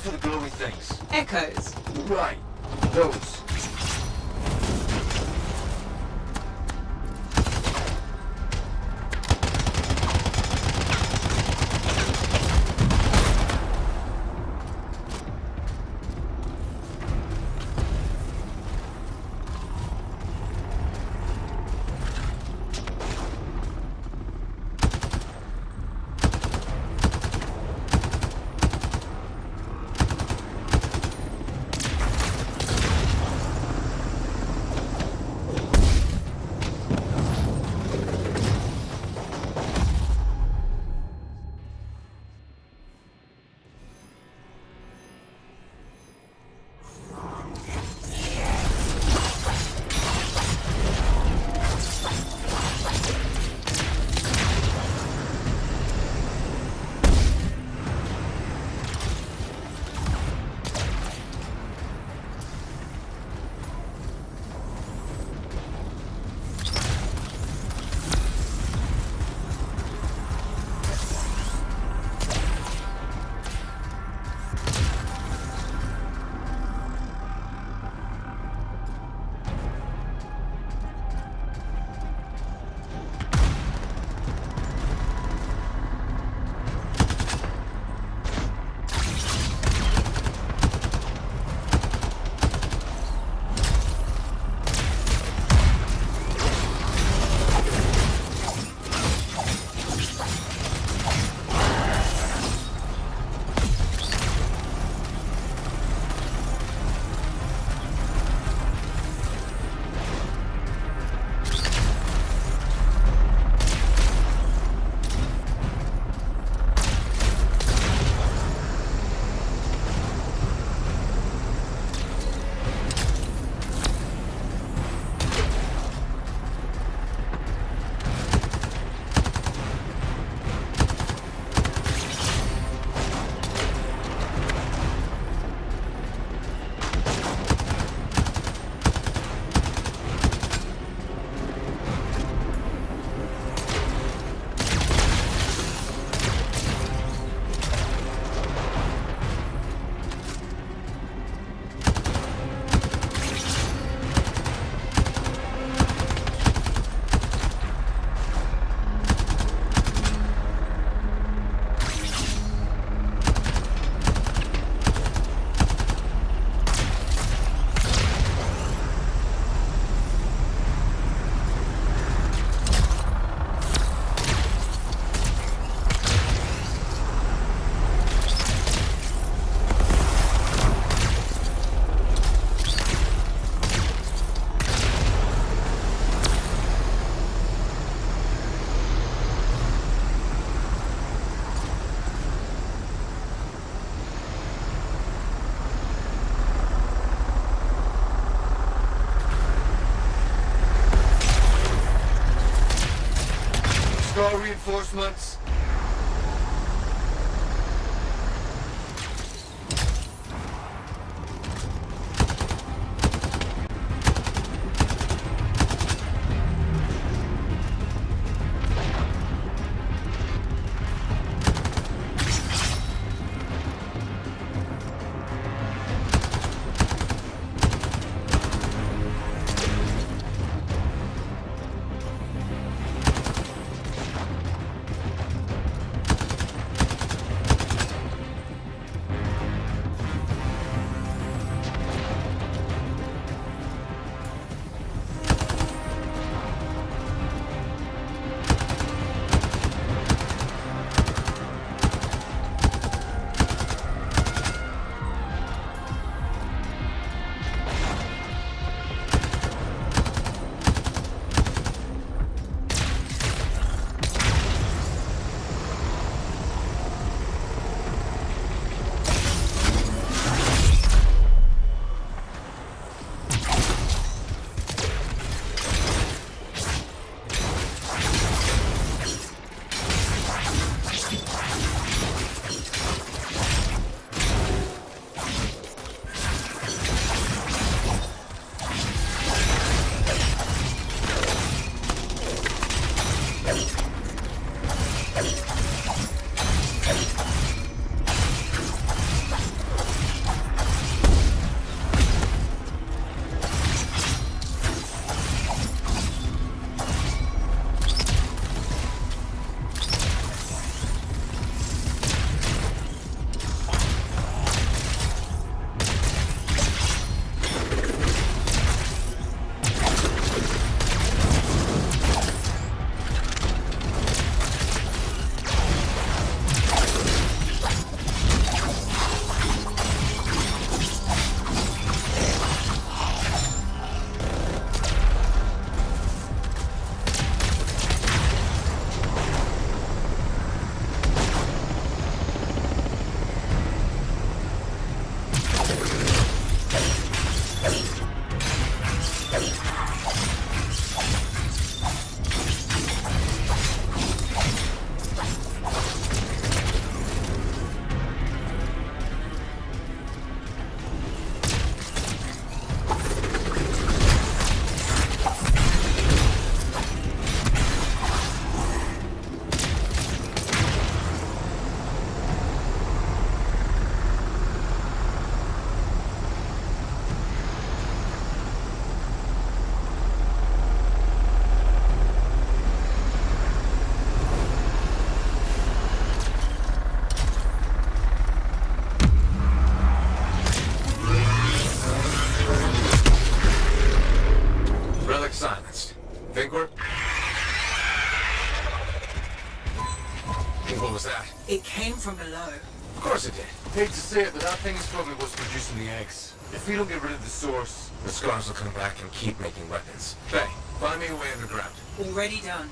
for the glowing things. Echoes. Right. Those. Star reinforcements. What was that? It came from below. Of course it did. Hate to say it, but that thing's probably what's producing the eggs. If we don't get rid of the source, the scars will come back and keep making weapons. Faye, find me a way underground. Already done.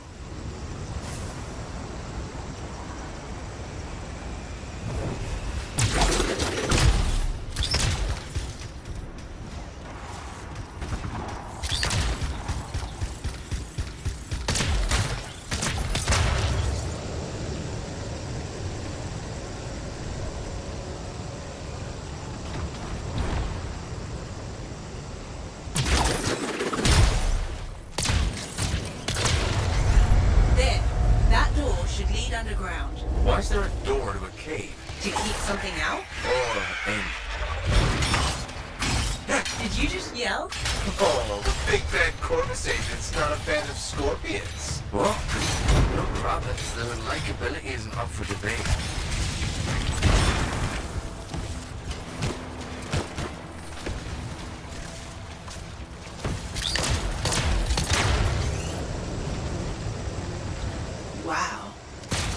Underground. Why is there a door to a cave? To keep something out? Or in. Did you just yell? Oh, the big bad Corvus agent's not a fan of scorpions. What? Not rabbits. Their likability isn't up for debate. Wow.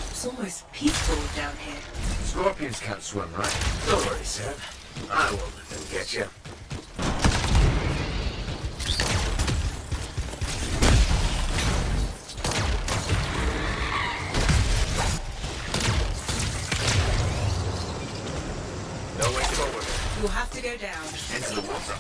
It's almost peaceful down here. Scorpions can't swim, right? Don't worry, Seb. I won't let them get you. No way forward. You'll have to go down. Into the water.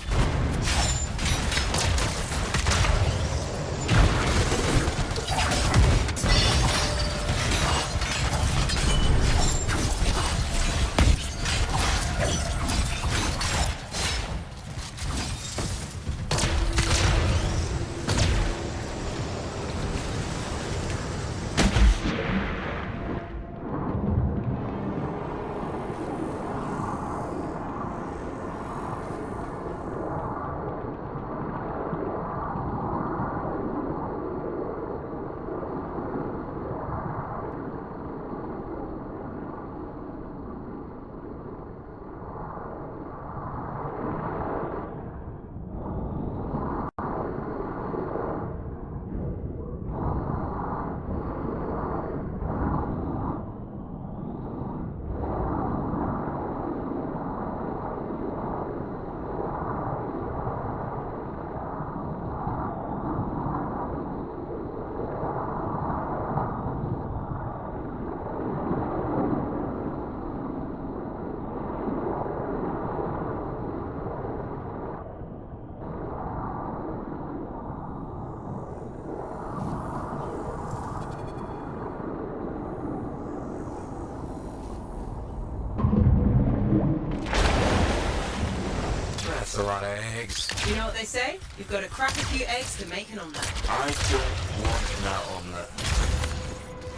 That's a lot of eggs. You know what they say? You've got to crack a few eggs to make an omelette. I don't want that omelette.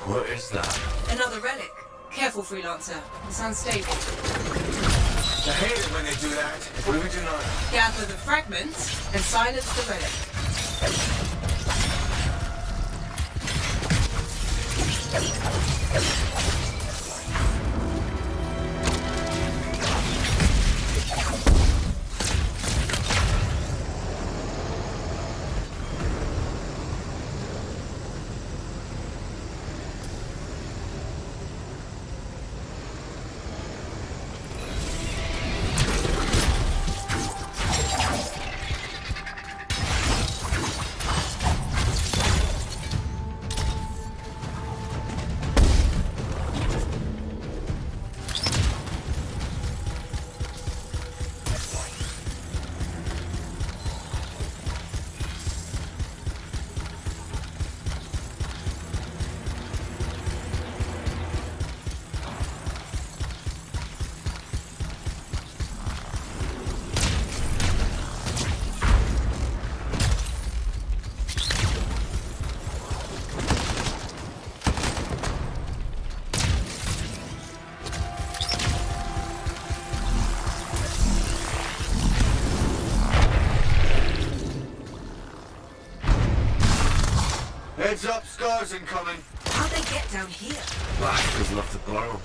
What is that? Another relic. Careful, freelancer. It's unstable. I hate it when they do that. What do we do now? Gather the fragments and silence the relic. Heads up, scars incoming. How'd they get down here? Blasters love to blow.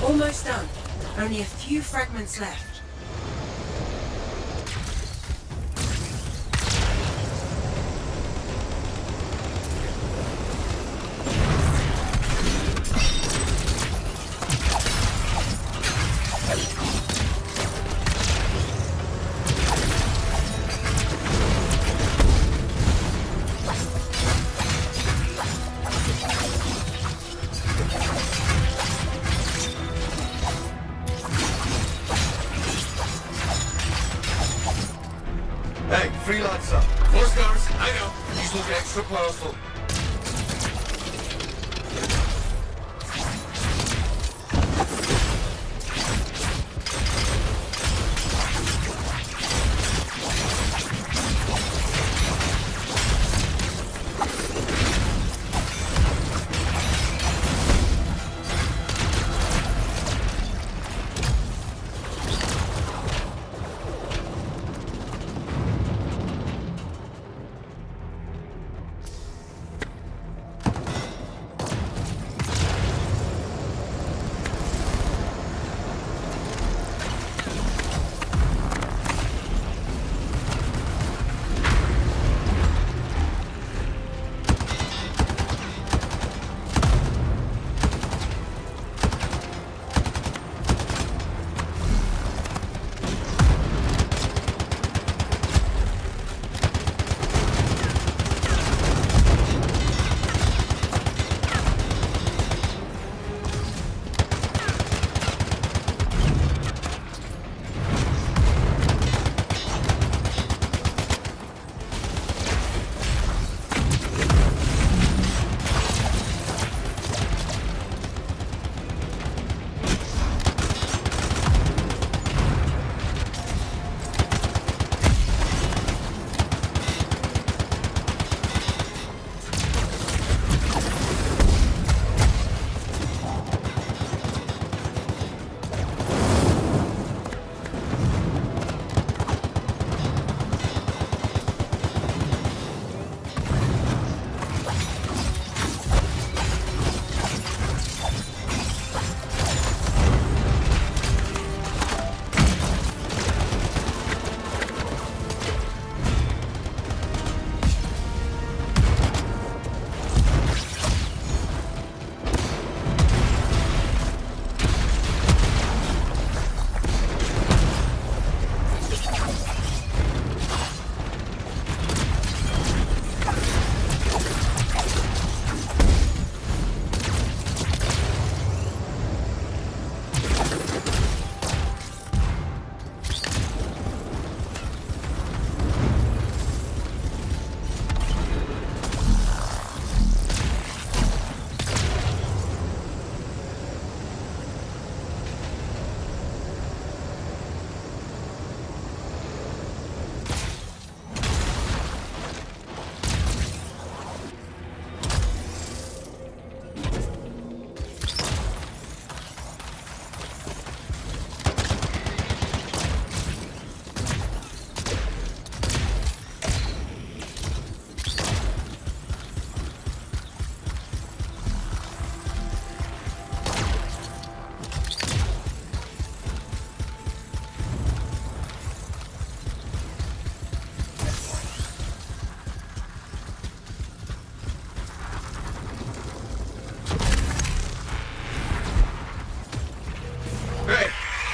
Almost done. Only a few fragments left. What's up? More scars, I know. He's looking extra powerful.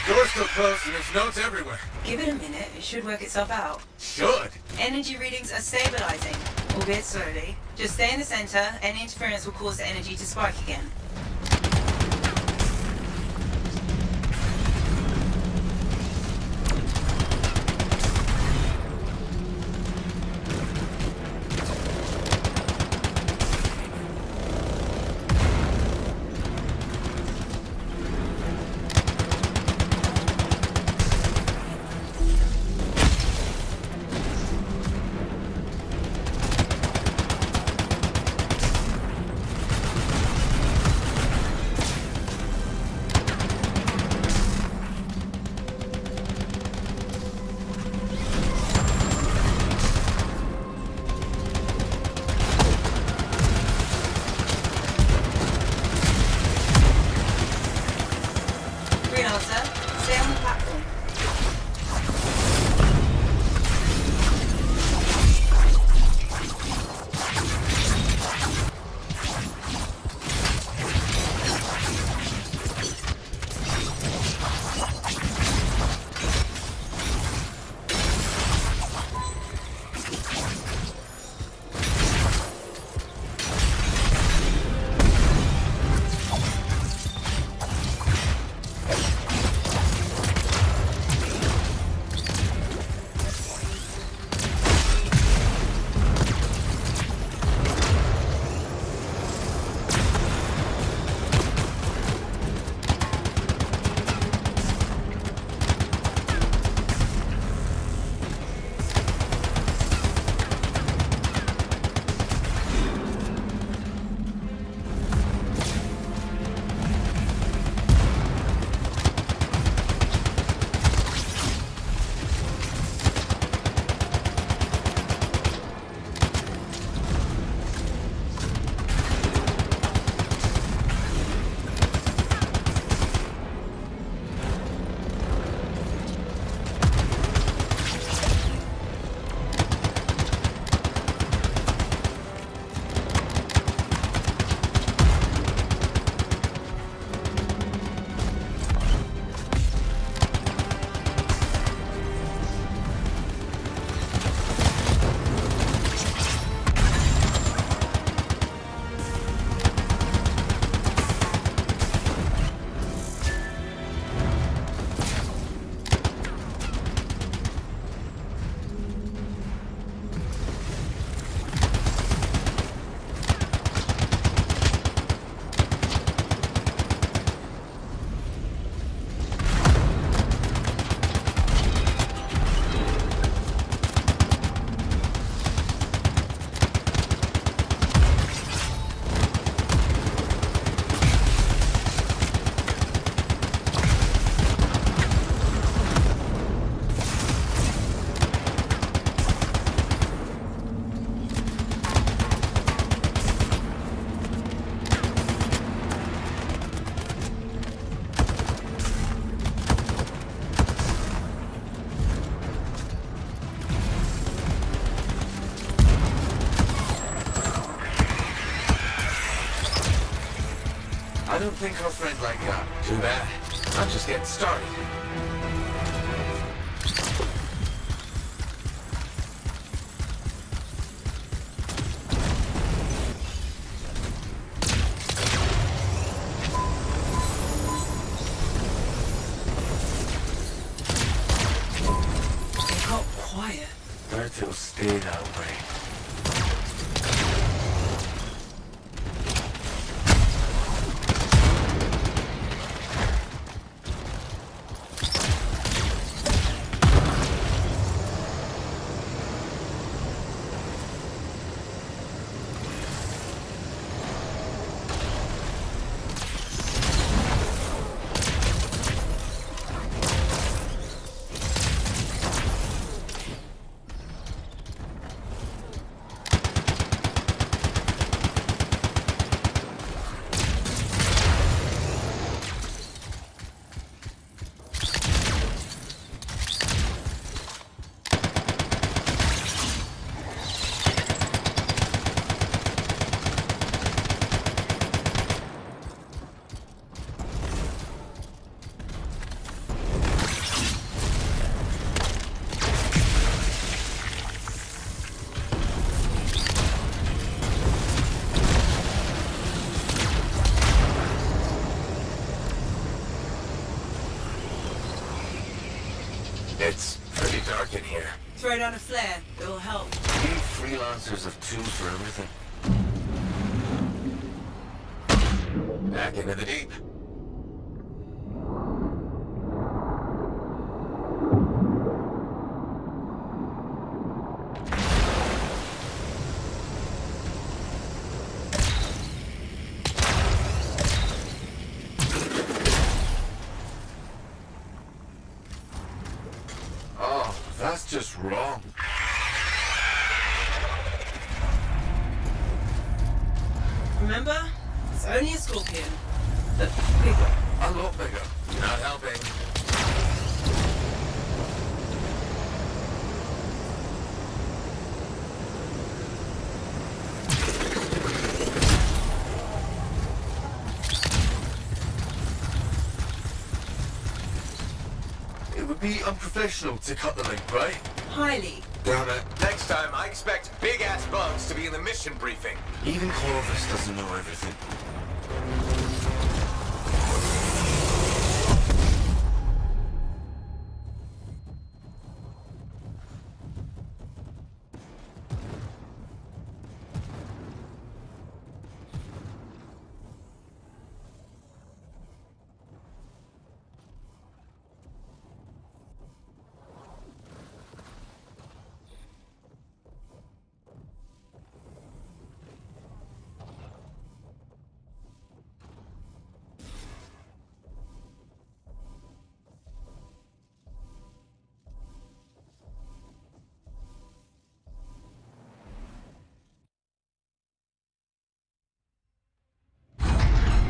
Door's still closed and there's notes everywhere. Give it a minute, it should work itself out. Should? Energy readings are stabilizing, albeit slowly. Just stay in the center, any interference will cause the energy to spike again. I don't think our friend like that. Too bad. I'm just getting started. It got quiet. Bet it'll stay that way. It's pretty dark in here. Throw down a flare. It'll help. We freelancers have tools for everything. Back into the deep. Oh, that's just wrong. Remember? It's only a scorpion. But bigger. A lot bigger. Not helping. It would be unprofessional to cut the link, right? Highly. Damn it. Next time, I expect big-ass bugs to be in the mission briefing. Even Clovis doesn't know everything.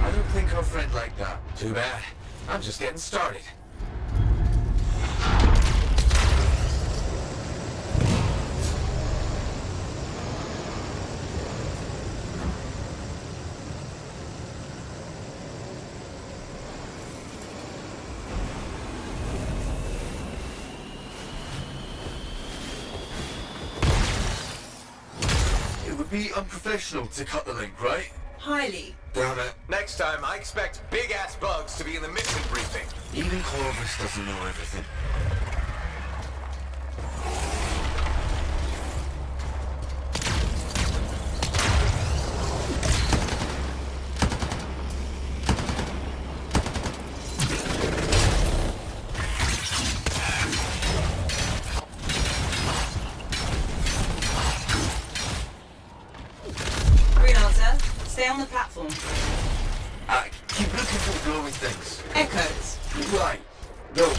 I don't think our friend like that. Too bad. I'm just getting started. It would be unprofessional to cut the link, right? Highly. Damn it. Next time, I expect big-ass bugs to be in the mission briefing. Even Clovis doesn't know everything. Freelancer, stay on the platform. I keep looking for the glowing things. Echoes. Right. No.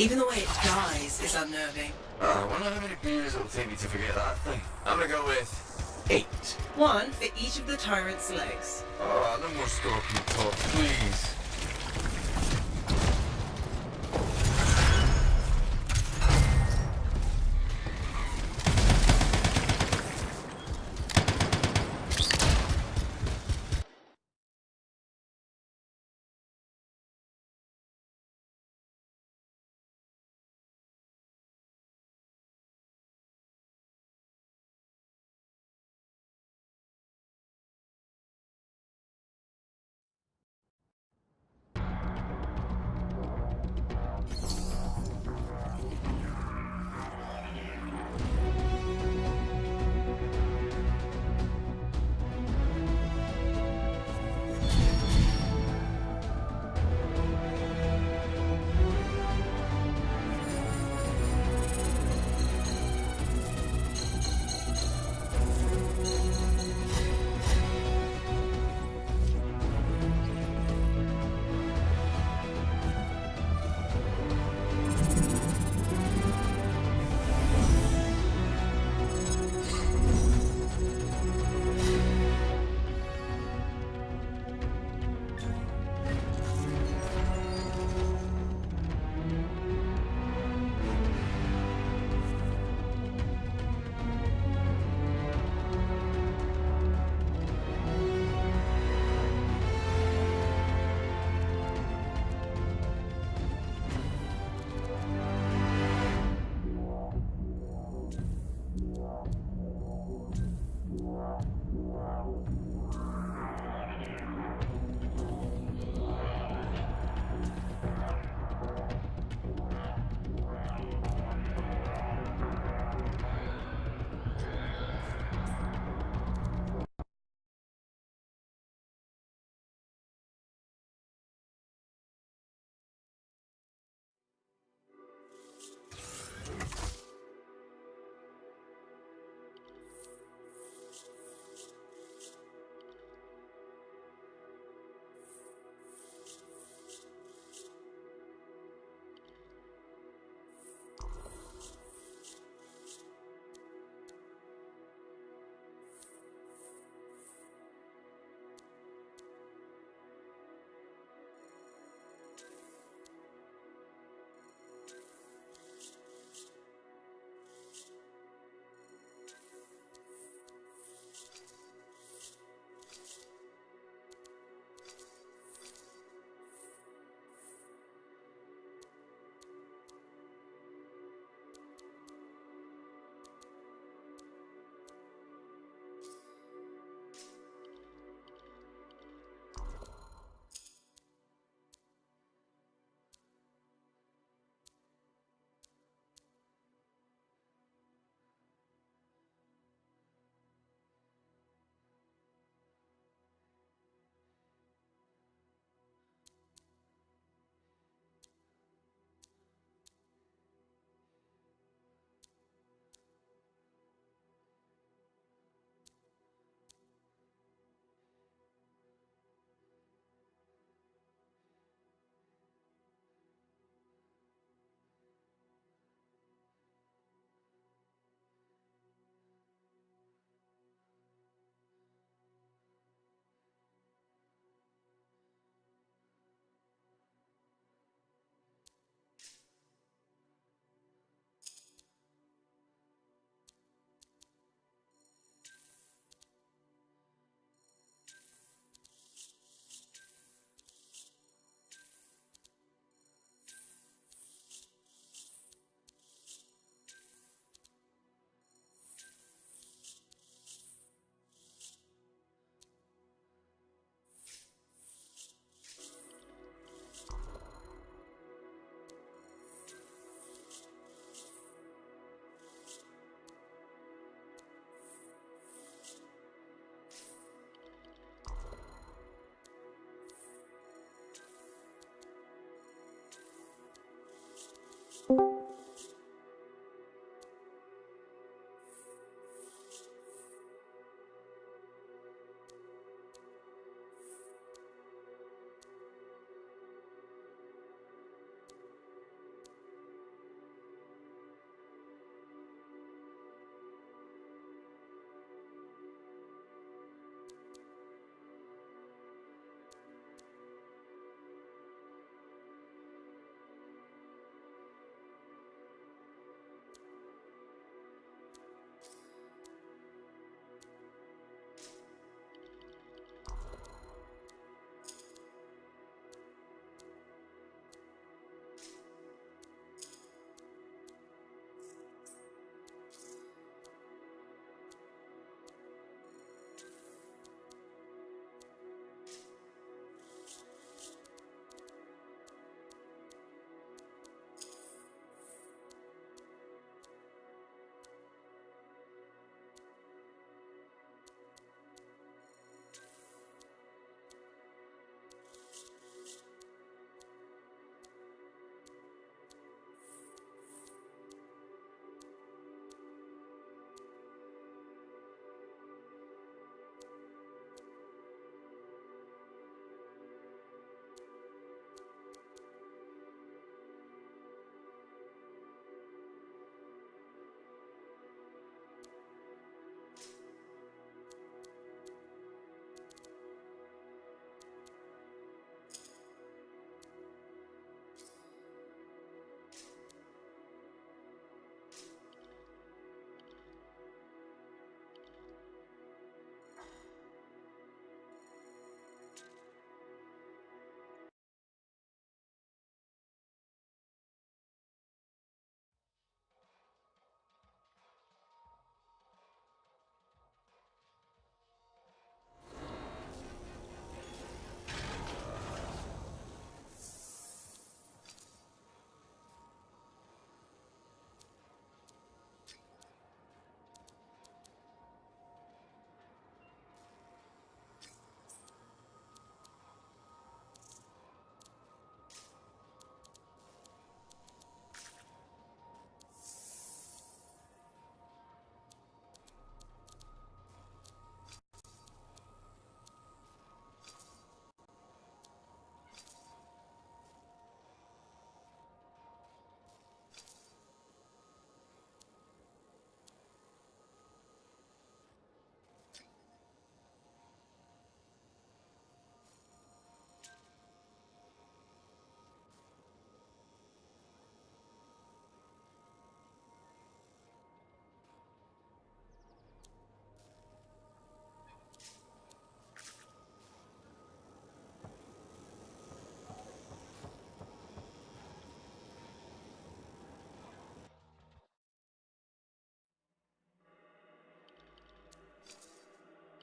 Even the way it dies is unnerving. I wonder how many beers it'll take me to forget that thing. I'm gonna go with 8. One for each of the tyrant's legs. Oh, no more scorpion talk, please.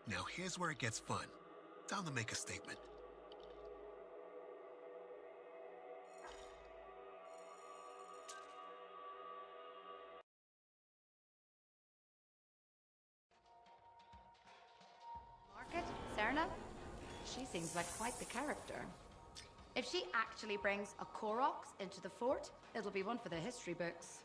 Now here's where it gets fun. Time to make a statement. Market, Serna? She seems like quite the character. If she actually brings a Koroks into the fort, it'll be one for the history books.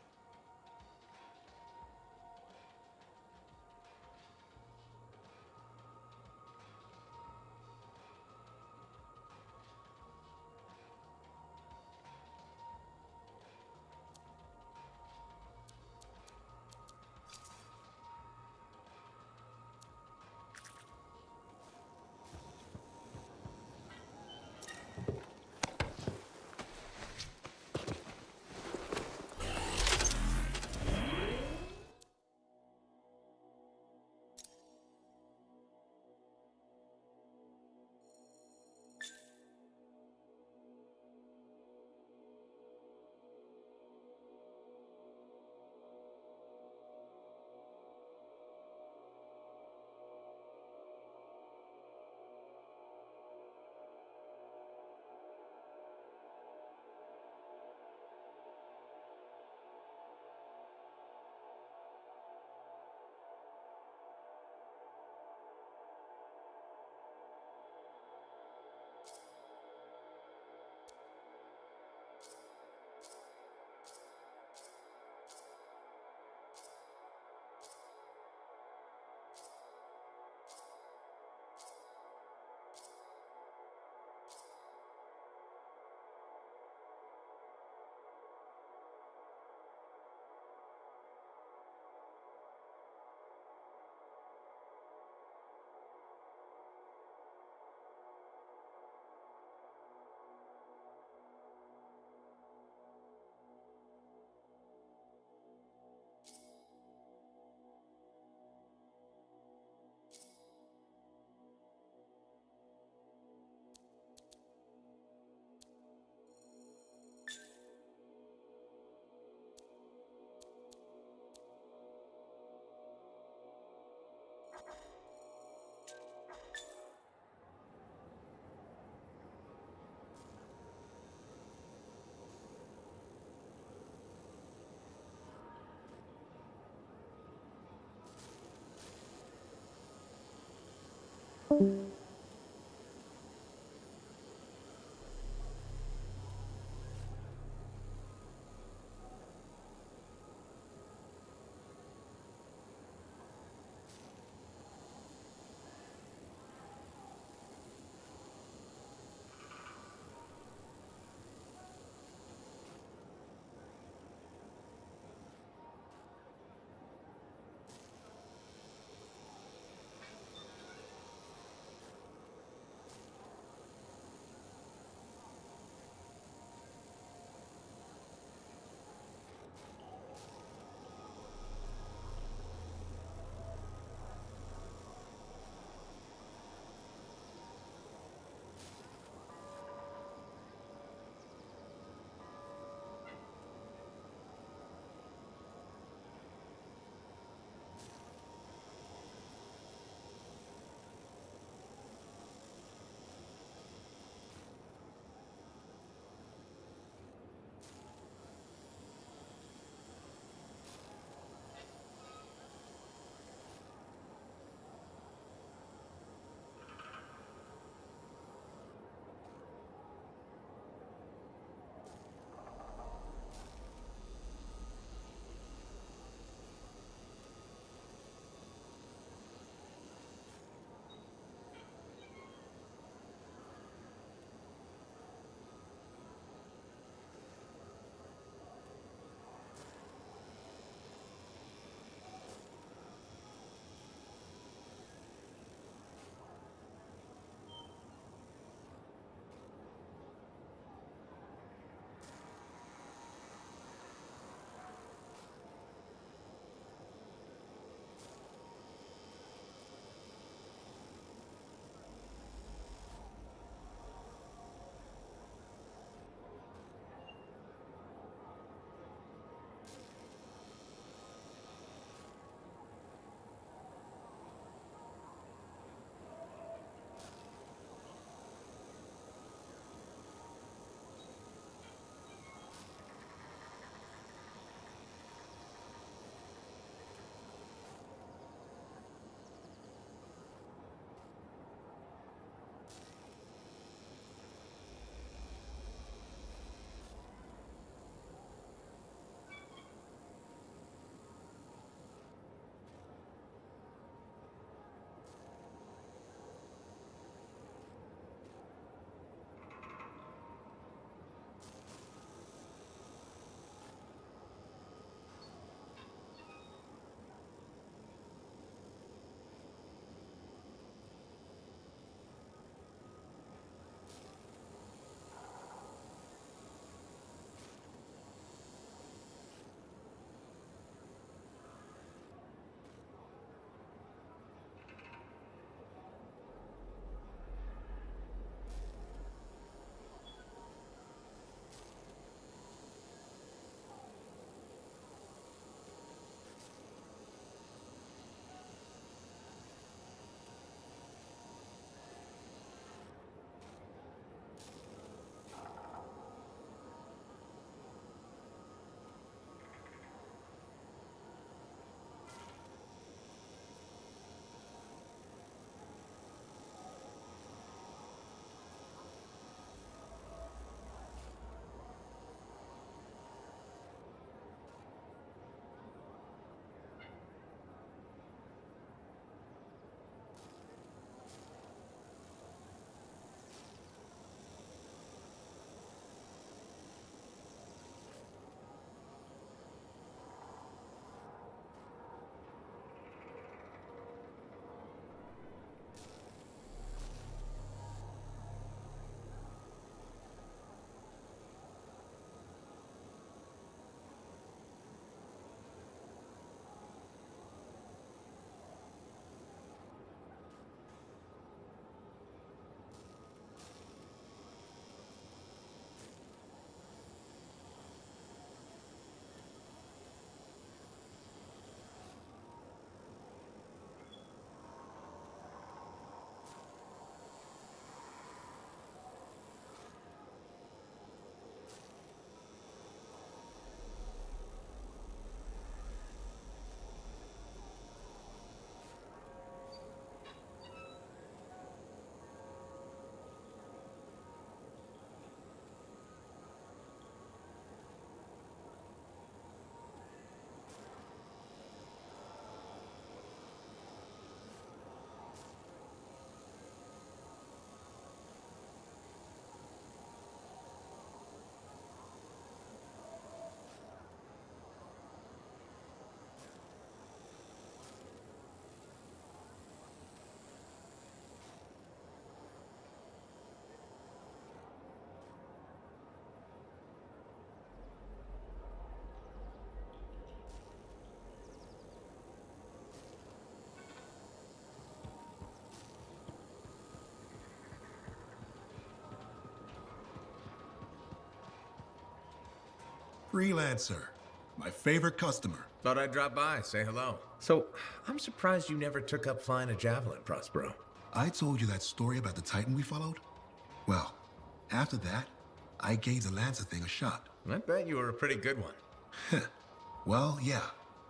Freelancer. My favorite customer. Thought I'd drop by, say hello. So, I'm surprised you never took up flying a javelin, Prospero. I told you that story about the Titan we followed? Well, after that, I gave the Lancer thing a shot. I bet you were a pretty good one. Well, yeah.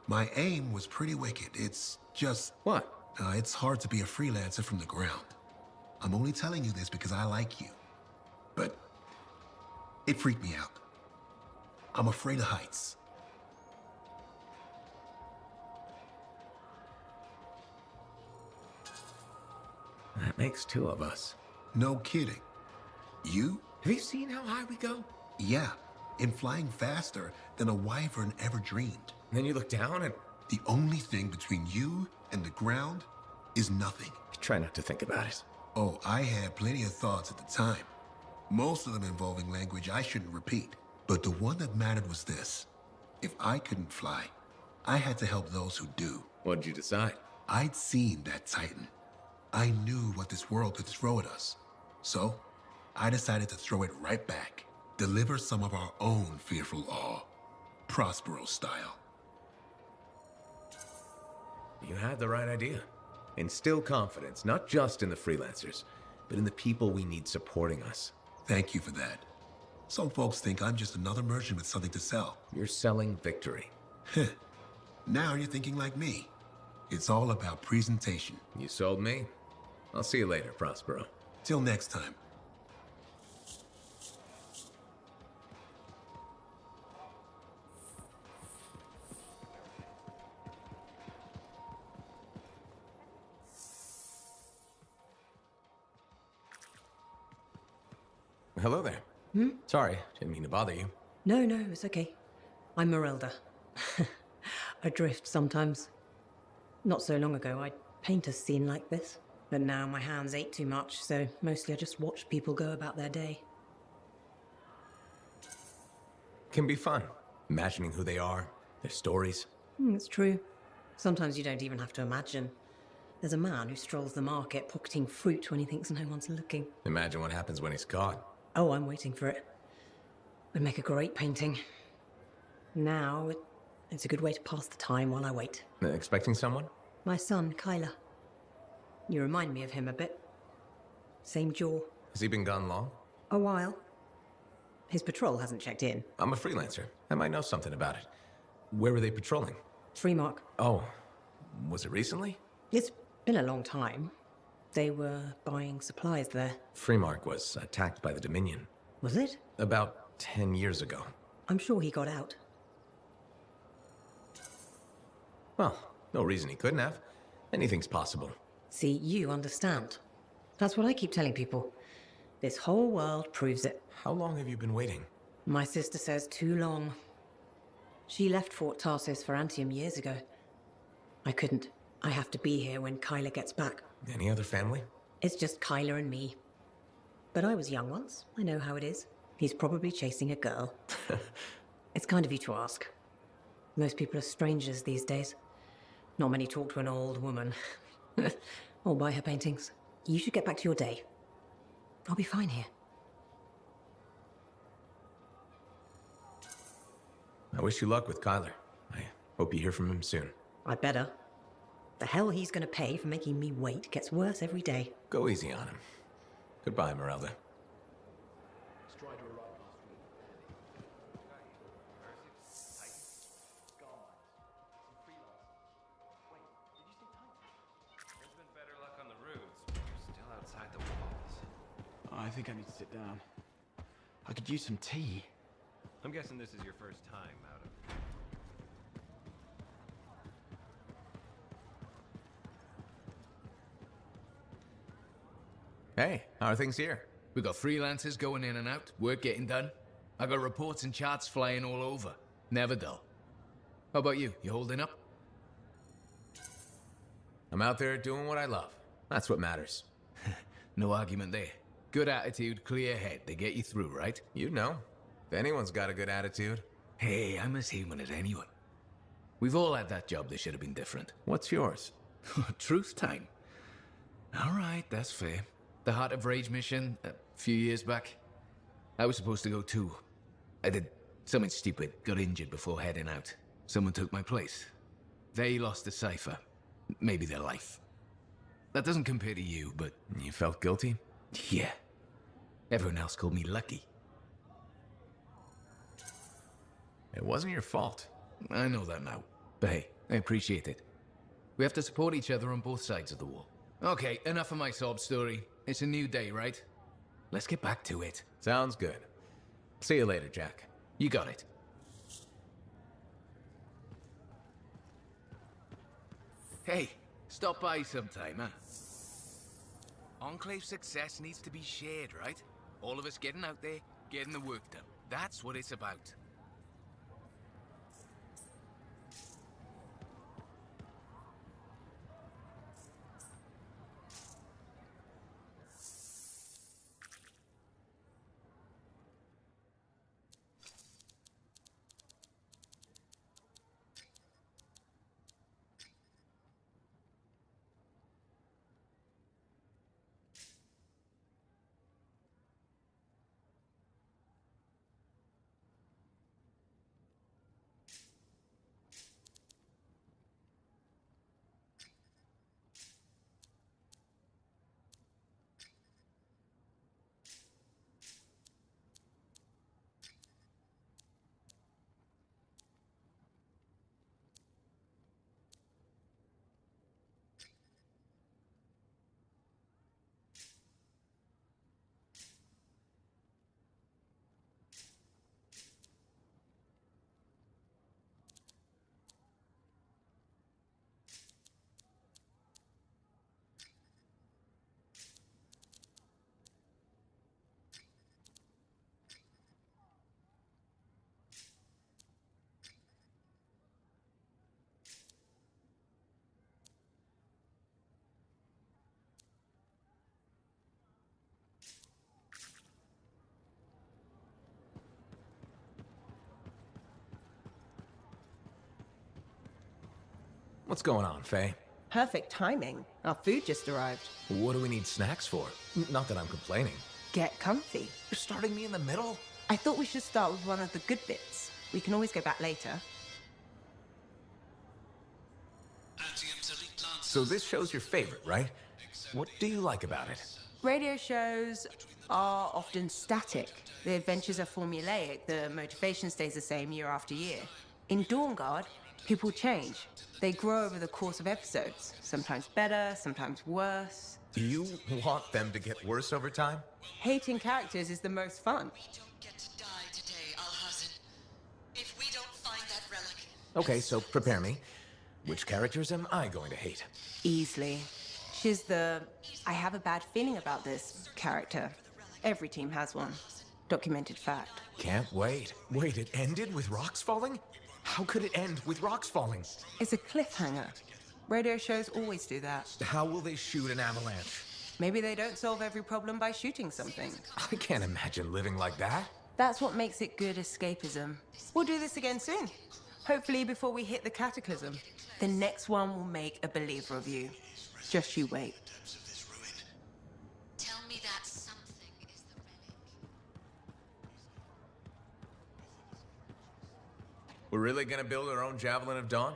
My aim was pretty wicked. It's just... What? It's hard to be a freelancer from the ground. I'm only telling you this because I like you. But it freaked me out. I'm afraid of heights. That makes two of us. No kidding. You? Have you seen how high we go? Yeah, in flying faster than a wyvern ever dreamed. And then you look down and... The only thing between you and the ground is nothing. Try not to think about it. Oh, I had plenty of thoughts at the time. Most of them involving language I shouldn't repeat. But the one that mattered was this. If I couldn't fly, I had to help those who do. What'd you decide? I'd seen that Titan. I knew what this world could throw at us. So, I decided to throw it right back. Deliver some of our own fearful awe. Prospero style. You had the right idea. Instill confidence, not just in the freelancers, but in the people we need supporting us. Thank you for that. Some folks think I'm just another merchant with something to sell. You're selling victory. Now you're thinking like me. It's all about presentation. You sold me. I'll see you later, Prospero. Till next time. Hello there. Sorry, didn't mean to bother you. No, it's okay. I'm Merelda. I drift sometimes. Not so long ago, I'd paint a scene like this. But now my hands ache too much, so mostly I just watch people go about their day. Can be fun. Imagining who they are, their stories. It's true. Sometimes you don't even have to imagine. There's a man who strolls the market pocketing fruit when he thinks no one's looking. Imagine what happens when he's caught. Oh, I'm waiting for it. Would make a great painting. Now, it's a good way to pass the time while I wait. Expecting someone? My son, Kyler. You remind me of him a bit. Same jaw. Has he been gone long? A while. His patrol hasn't checked in. I'm a freelancer. I might know something about it. Where were they patrolling? Freemark. Oh, was it recently? It's been a long time. They were buying supplies there. Freemark was attacked by the Dominion. Was it? About 10 years ago. I'm sure he got out. Well, no reason he couldn't have. Anything's possible. See, you understand. That's what I keep telling people. This whole world proves it. How long have you been waiting? My sister says too long. She left Fort Tarsis for Anthem years ago. I couldn't. I have to be here when Kyler gets back. Any other family? It's just Kyler and me. But I was young once. I know how it is. He's probably chasing a girl. It's kind of you to ask. Most people are strangers these days. Not many talk to an old woman. Or buy her paintings. You should get back to your day. I'll be fine here. I wish you luck with Kyler. I hope you hear from him soon. I'd better. The hell he's gonna pay for making me wait gets worse every day. Go easy on him. Goodbye, Merelda. I think I need to sit down. I could use some tea. I'm guessing this is your first time out of... Hey, how are things here? We got freelancers going in and out, work getting done. I got reports and charts flying all over. Never dull. How about you? You holding up? I'm out there doing what I love. That's what matters. No argument there. Good attitude, clear head. They get you through, right? You know. If anyone's got a good attitude. Hey, I'm as human as anyone. We've all had that job that should have been different. What's yours? Truth time. All right, that's fair. The Heart of Rage mission, a few years back. I was supposed to go too. I did Someone stupid got injured before heading out. Someone took my place. They lost the cipher. Maybe their life. That doesn't compare to you, but... You felt guilty? Yeah. Everyone else called me lucky. It wasn't your fault. I know that now. But hey, I appreciate it. We have to support each other on both sides of the wall. Okay, enough of my sob story. It's a new day, right? Let's get back to it. Sounds good. See you later, Jack. You got it. Hey, stop by sometime, huh? Enclave success needs to be shared, right? All of us getting out there, getting the work done. That's what it's about. What's going on, Faye? Perfect timing. Our food just arrived. What do we need snacks for? Not that I'm complaining. Get comfy. You're starting me in the middle? I thought we should start with one of the good bits. We can always go back later. So this show's your favorite, right? What do you like about it? Radio shows are often static. The adventures are formulaic. The motivation stays the same year after year. In Dawn Guard, people change. They grow over the course of episodes. Sometimes better, sometimes worse. Do you want them to get worse over time? Hating characters is the most fun. We don't get to die today, Alhazan. If we don't find that relic... Okay, so prepare me. Which characters am I going to hate? Easily. She's the I have a bad feeling about this character. Every team has one. Documented fact. Can't wait. Wait, it ended with rocks falling? How could it end with rocks falling? It's a cliffhanger. Radio shows always do that. How will they shoot an avalanche? Maybe they don't solve every problem by shooting something. I can't imagine living like that. That's what makes it good escapism. We'll do this again soon. Hopefully before we hit the cataclysm. The next one will make a believer of you. Just you wait. Tell me that something is the relic. We're really gonna build our own Javelin of Dawn?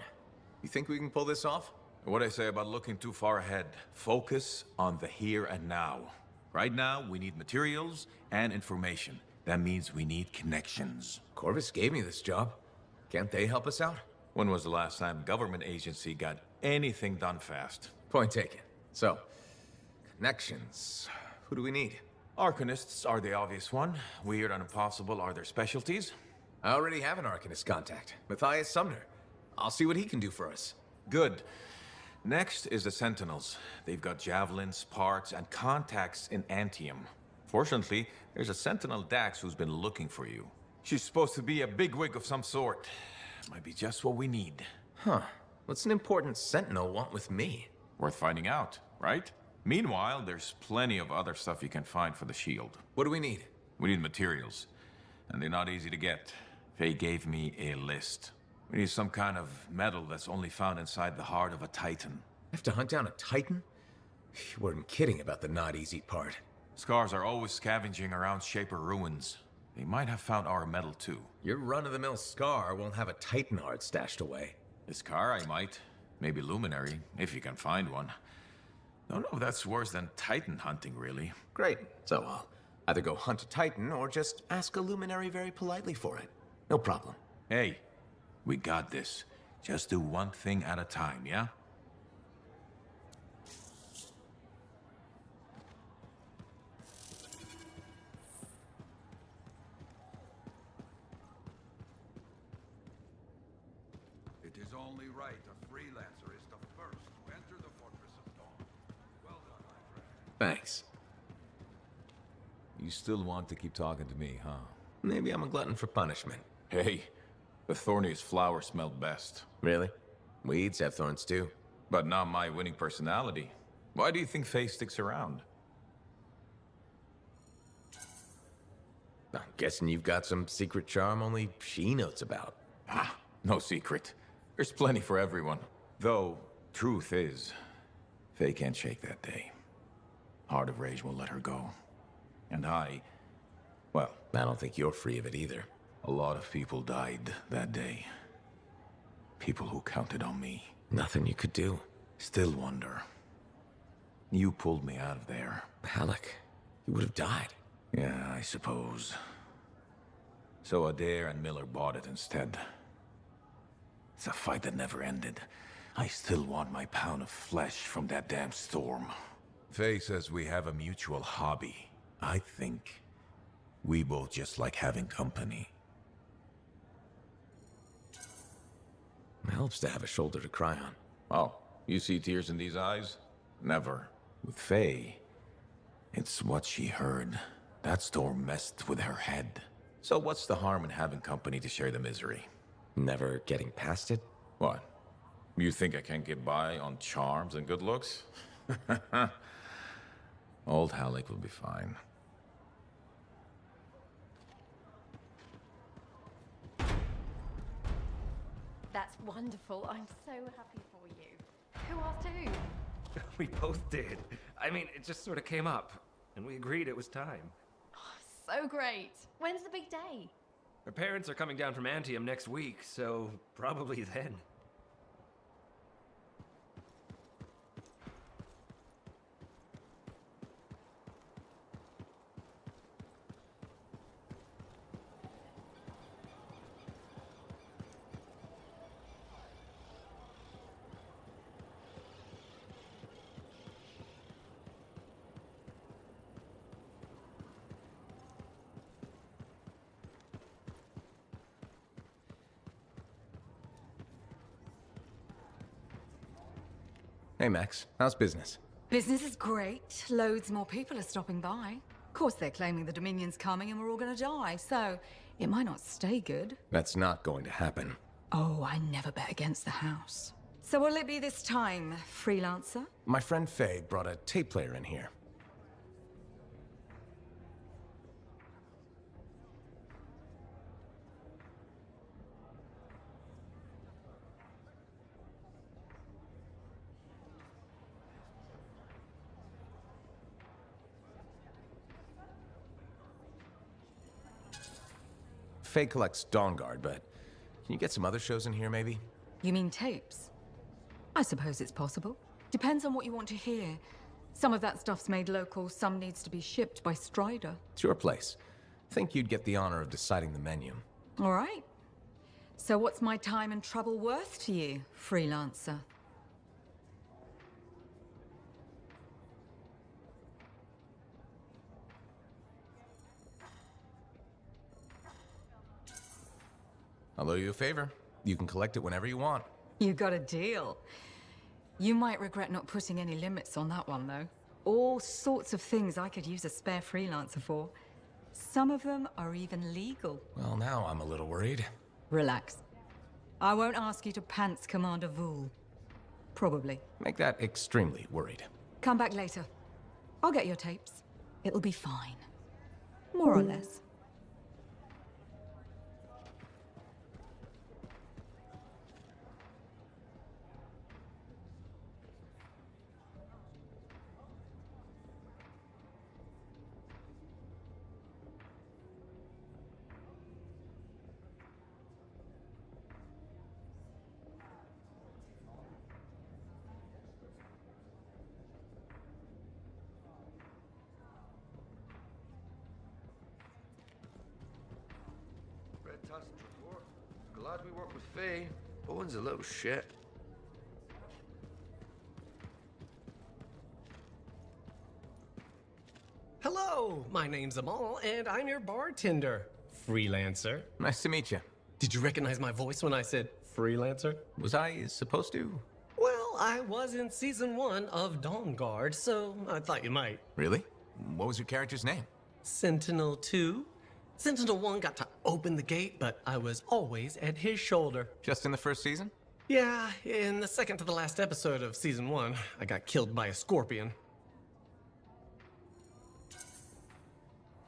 You think we can pull this off? What I say about looking too far ahead. Focus on the here and now. Right now, we need materials and information. That means we need connections. Corvus gave me this job. Can't they help us out? When was the last time government agency got anything done fast? Point taken. So, connections. Who do we need? Arcanists are the obvious one. Weird and impossible are their specialties. I already have an Arcanist contact, Matthias Sumner. I'll see what he can do for us. Good. Next is the Sentinels. They've got javelins, parts, and contacts in Anthem. Fortunately, there's a Sentinel Dax who's been looking for you. She's supposed to be a bigwig of some sort. Might be just what we need. Huh. What's an important Sentinel want with me? Worth finding out, right? Meanwhile, there's plenty of other stuff you can find for the shield. What do we need? We need materials, and they're not easy to get. Faye gave me a list. We need some kind of metal that's only found inside the heart of a Titan. I have to hunt down a Titan? You weren't kidding about the not easy part. Scars are always scavenging around Shaper ruins. They might have found our metal too. Your run-of-the-mill Scar won't have a Titan heart stashed away. The Scar I might. Maybe Luminary, if you can find one. Don't know if that's worse than Titan hunting, really. Great. So I'll either go hunt a Titan or just ask a Luminary very politely for it. No problem. Hey, we got this. Just do one thing at a time, yeah? It is only right a freelancer is the first to enter the Fortress of Dawn. Well done, my friend. Thanks. You still want to keep talking to me, huh? Maybe I'm a glutton for punishment. Hey, the thorniest flower smelled best. Really? Weeds have thorns too. But not my winning personality. Why do you think Faye sticks around? I'm guessing you've got some secret charm only she knows about. Ah, no secret. There's plenty for everyone. Though, truth is, Faye can't shake that day. Heart of Rage won't let her go. And well, I don't think you're free of it either. a lot of people died that day. People who counted on me. Nothing you could do. Still wonder. You pulled me out of there. Halleck, you would have died. Yeah, I suppose. So Adair and Miller bought it instead. It's a fight that never ended. I still want my pound of flesh from that damn storm. Faye says we have a mutual hobby. I think we both just like having company. It helps to have a shoulder to cry on. Oh, you see tears in these eyes? Never. With Faye, it's what she heard. That storm messed with her head. So what's the harm in having company to share the misery? Never getting past it? What? You think I can't get by on charms and good looks? Old Halleck will be fine. That's wonderful. I'm so happy for you. Who asked who? We both did. I mean, it just sort of came up, and we agreed it was time. So great. When's the big day? Her parents are coming down from Anthem next week, so probably then. Hey, Max. How's business? Business is great. Loads more people are stopping by. Of course, they're claiming the Dominion's coming and we're all gonna die, so it might not stay good. That's not going to happen. Oh, I never bet against the house. So what'll it be this time, freelancer? My friend Faye brought a tape player in here. Faye collects Dawn Guard, but can you get some other shows in here, maybe? You mean tapes? I suppose it's possible. Depends on what you want to hear. Some of that stuff's made local, some needs to be shipped by Strider. It's your place. Think you'd get the honor of deciding the menu. All right. So what's my time and trouble worth to you, freelancer? I'll owe you a favor. You can collect it whenever you want. You got a deal. You might regret not putting any limits on that one, though. All sorts of things I could use a spare freelancer for. Some of them are even legal. Well, now I'm a little worried. Relax. I won't ask you to pants Commander Vool. Probably. Make that extremely worried. Come back later. I'll get your tapes. It'll be fine. More or less. fantastic report. Glad we worked with Faye. Owen's a little shit. Hello, my name's Amal, and I'm your bartender. Freelancer. Nice to meet you. Did you recognize my voice when I said freelancer? Was I supposed to? Well, I was in season 1 of Dawn Guard, so I thought you might. Really? What was your character's name? Sentinel 2. Sentinel 1 got to open the gate, but I was always at his shoulder. Just in the first season? Yeah, in the second to the last episode of season 1, I got killed by a scorpion.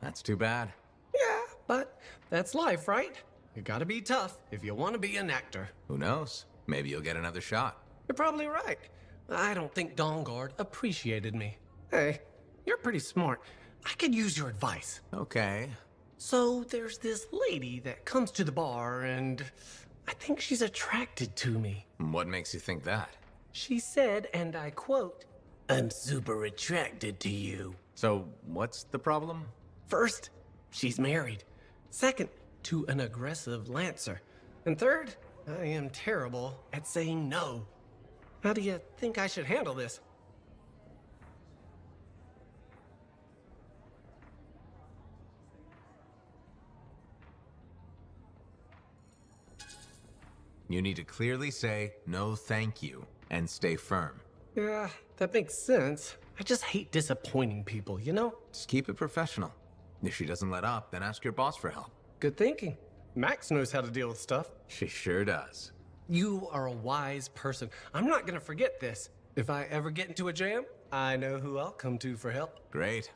That's too bad. Yeah, but that's life, right? You gotta be tough if you want to be an actor. Who knows? Maybe you'll get another shot. You're probably right. I don't think Dawn Guard appreciated me. Hey, you're pretty smart. I could use your advice. Okay. So there's this lady that comes to the bar, and I think she's attracted to me. What makes you think that? She said, and I quote, "I'm super attracted to you." So what's the problem? First, she's married. Second, to an aggressive Lancer. And third, I am terrible at saying no. How do you think I should handle this? You need to clearly say, no thank you, and stay firm. Yeah, that makes sense. I just hate disappointing people, you know? Just keep it professional. If she doesn't let up, then ask your boss for help. Good thinking. Max knows how to deal with stuff. She sure does. You are a wise person. I'm not gonna forget this. If I ever get into a jam, I know who I'll come to for help. Great.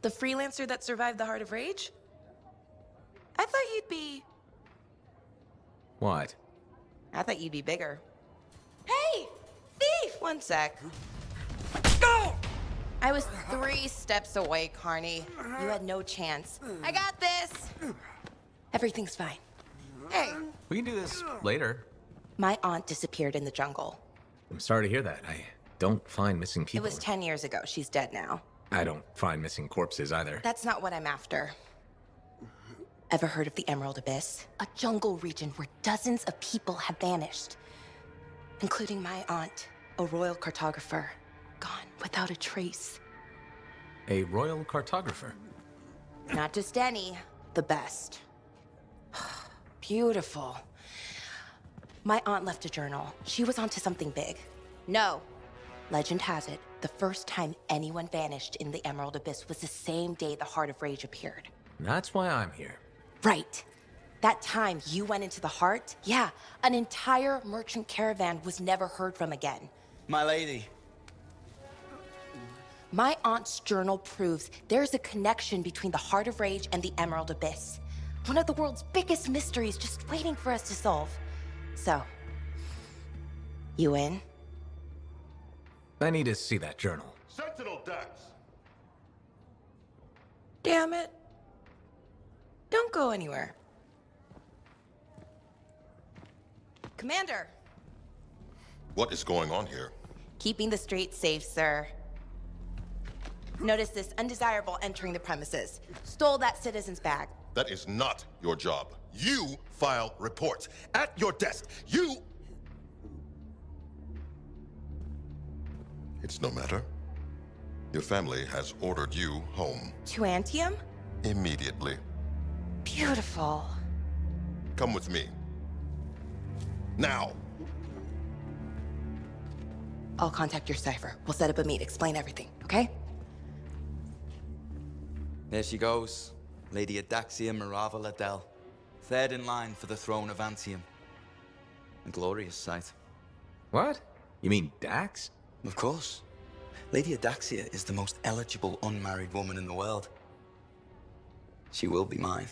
The freelancer that survived the Heart of Rage? I thought you'd be... What? I thought you'd be bigger. Hey! Thief! One sec. I was 3 steps away, Carney. You had no chance. I got this! Everything's fine. Hey! We can do this later. My aunt disappeared in the jungle. I'm sorry to hear that. I don't find missing It people. was 10 years ago. She's dead now. I don't find missing corpses either. That's not what I'm after. Ever heard of the Emerald Abyss? A jungle region where dozens of people have vanished. Including my aunt, a royal cartographer. Gone without a trace. A royal cartographer? Not just any, the best. Beautiful. My aunt left a journal. She was onto something big. No. Legend has it, the first time anyone vanished in the Emerald Abyss was the same day the Heart of Rage appeared. That's why I'm here. Right. That time you went into the Heart, yeah, an entire merchant caravan was never heard from again. My lady. My aunt's journal proves there's a connection between the Heart of Rage and the Emerald Abyss. One of the world's biggest mysteries just waiting for us to solve. So, you in? I need to see that journal. Sentinel Dax! Damn it. Don't go anywhere. Commander! What is going on here? Keeping the streets safe, sir. Notice this undesirable entering the premises. Stole that citizen's bag. That is not your job. You file reports. At your desk, you... It's no matter. Your family has ordered you home. To Anthem? Immediately. Beautiful. Come with me. Now! I'll contact your cipher. We'll set up a meet, explain everything, okay? There she goes. Lady Adaxia Mirava Ladell. Third in line for the throne of Anthem. A glorious sight. What? You mean Dax? Of course. Lady Adaxia is the most eligible unmarried woman in the world. She will be mine.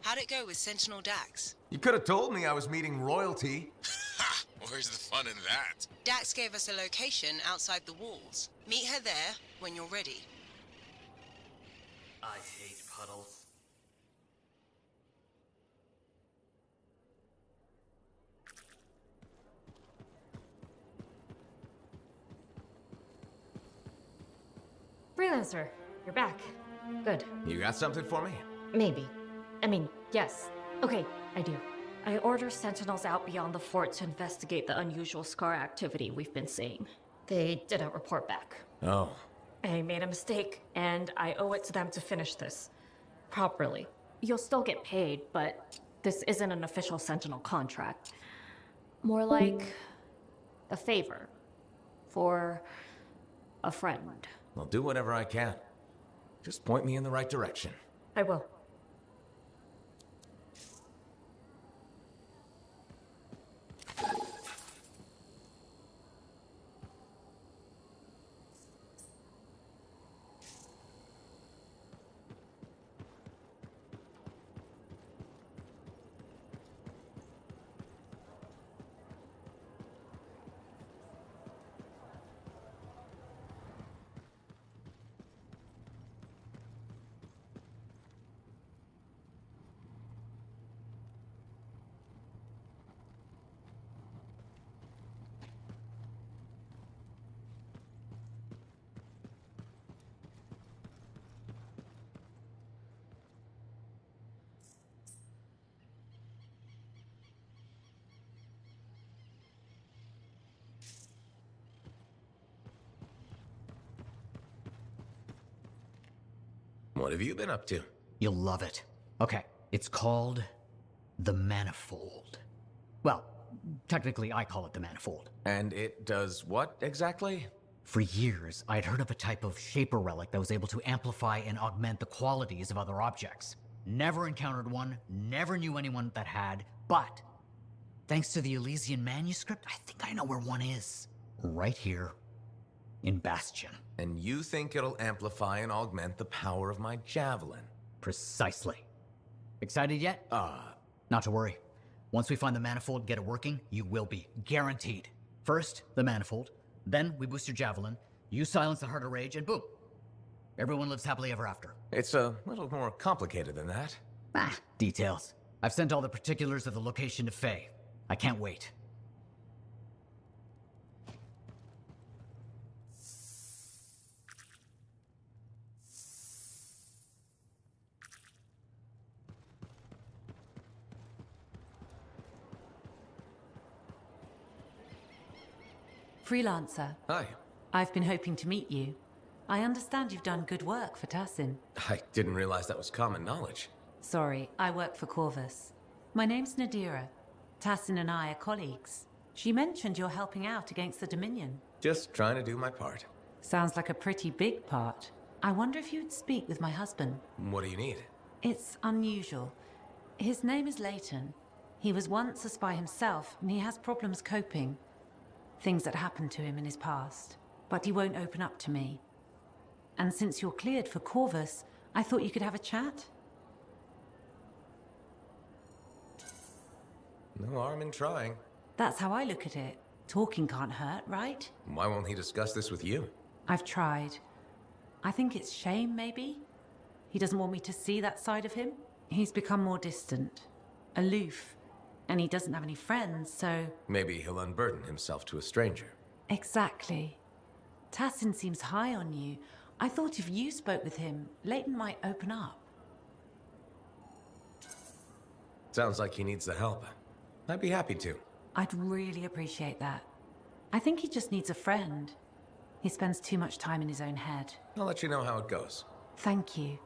How'd it go with Sentinel Dax? You could have told me I was meeting royalty. Ha! Where's the fun in that? Dax gave us a location outside the walls. Meet her there when you're ready. I hate puddles. Freelancer, you're back. Good. You got something for me? Maybe. I mean, yes. Okay, I do. I order sentinels out beyond the fort to investigate the unusual Scar activity we've been seeing. They didn't report back. Oh. I made a mistake, and I owe it to them to finish this properly. You'll still get paid, but this isn't an official sentinel contract. More like a favor for a friend. I'll do whatever I can. Just point me in the right direction. I will. What have you been up to? You'll love it. Okay, it's called the Manifold. Well, technically I call it the Manifold. And it does what exactly? For years, I'd heard of a type of Shaper relic that was able to amplify and augment the qualities of other objects. Never encountered one, never knew anyone that had, but thanks to the Elysian manuscript, I think I know where one is. Right here in Bastion. And you think it'll amplify and augment the power of my javelin? Precisely. Excited yet? Not to worry. Once we find the Manifold, get it working, you will be. Guaranteed. First, the Manifold. Then we boost your javelin. You silence the Heart of Rage, and boom. Everyone lives happily ever after. It's a little more complicated than that. Details. I've sent all the particulars of the location to Faye. I can't wait. Freelancer. Hi. I've been hoping to meet you. I understand you've done good work for Tassin. I didn't realize that was common knowledge. Sorry, I work for Corvus. My name's Nadira. Tassin and I are colleagues. She mentioned you're helping out against the Dominion. Just trying to do my part. Sounds like a pretty big part. I wonder if you'd speak with my husband. What do you need? It's unusual. His name is Leighton. He was once a spy himself, and he has problems coping. Things that happened to him in his past. But he won't open up to me. And since you're cleared for Corvus, I thought you could have a chat. No harm in trying. That's how I look at it. Talking can't hurt, right? Why won't he discuss this with you? I've tried. I think it's shame, maybe? He doesn't want me to see that side of him. He's become more distant, aloof, and he doesn't have any friends, so... Maybe he'll unburden himself to a stranger. Exactly. Tassin seems high on you. I thought if you spoke with him, Leighton might open up. Sounds like he needs the help. I'd be happy to. I'd really appreciate that. I think he just needs a friend. He spends too much time in his own head. I'll let you know how it goes. Thank you.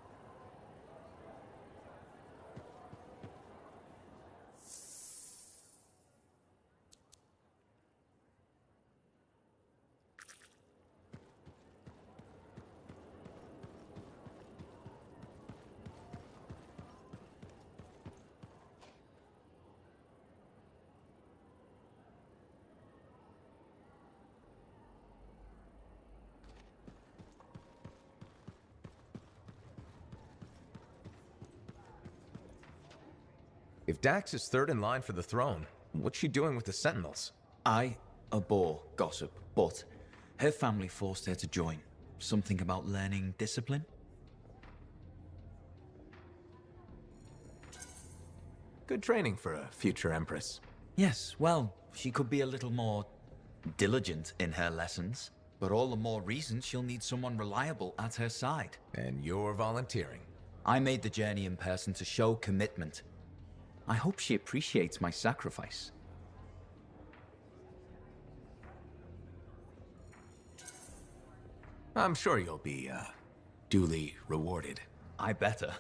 If Dax is third in line for the throne, what's she doing with the Sentinels? I abhor gossip, but her family forced her to join. Something about learning discipline? Good training for a future Empress. Yes, well, she could be a little more diligent in her lessons, but all the more reason she'll need someone reliable at her side. And you're volunteering. I made the journey in person to show commitment. I hope she appreciates my sacrifice. I'm sure you'll be, duly rewarded. I better.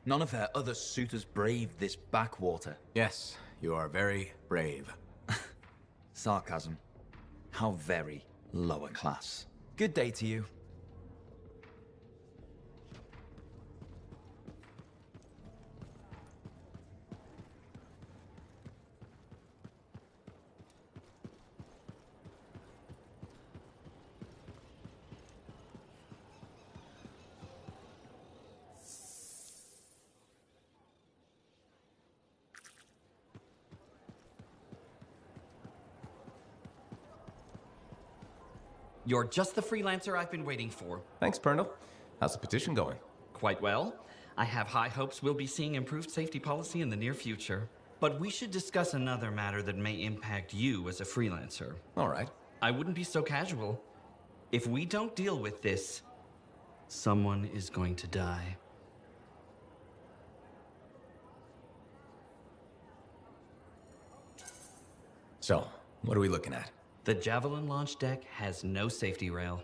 None of her other suitors braved this backwater. Yes, you are very brave. Sarcasm. How very lower class. Good day to you. You're just the freelancer I've been waiting for. Thanks, Pernell. How's the petition going? Quite well. I have high hopes we'll be seeing improved safety policy in the near future. But we should discuss another matter that may impact you as a freelancer. All right. I wouldn't be so casual. If we don't deal with this, someone is going to die. So, what are we looking at? The Javelin launch deck has no safety rail.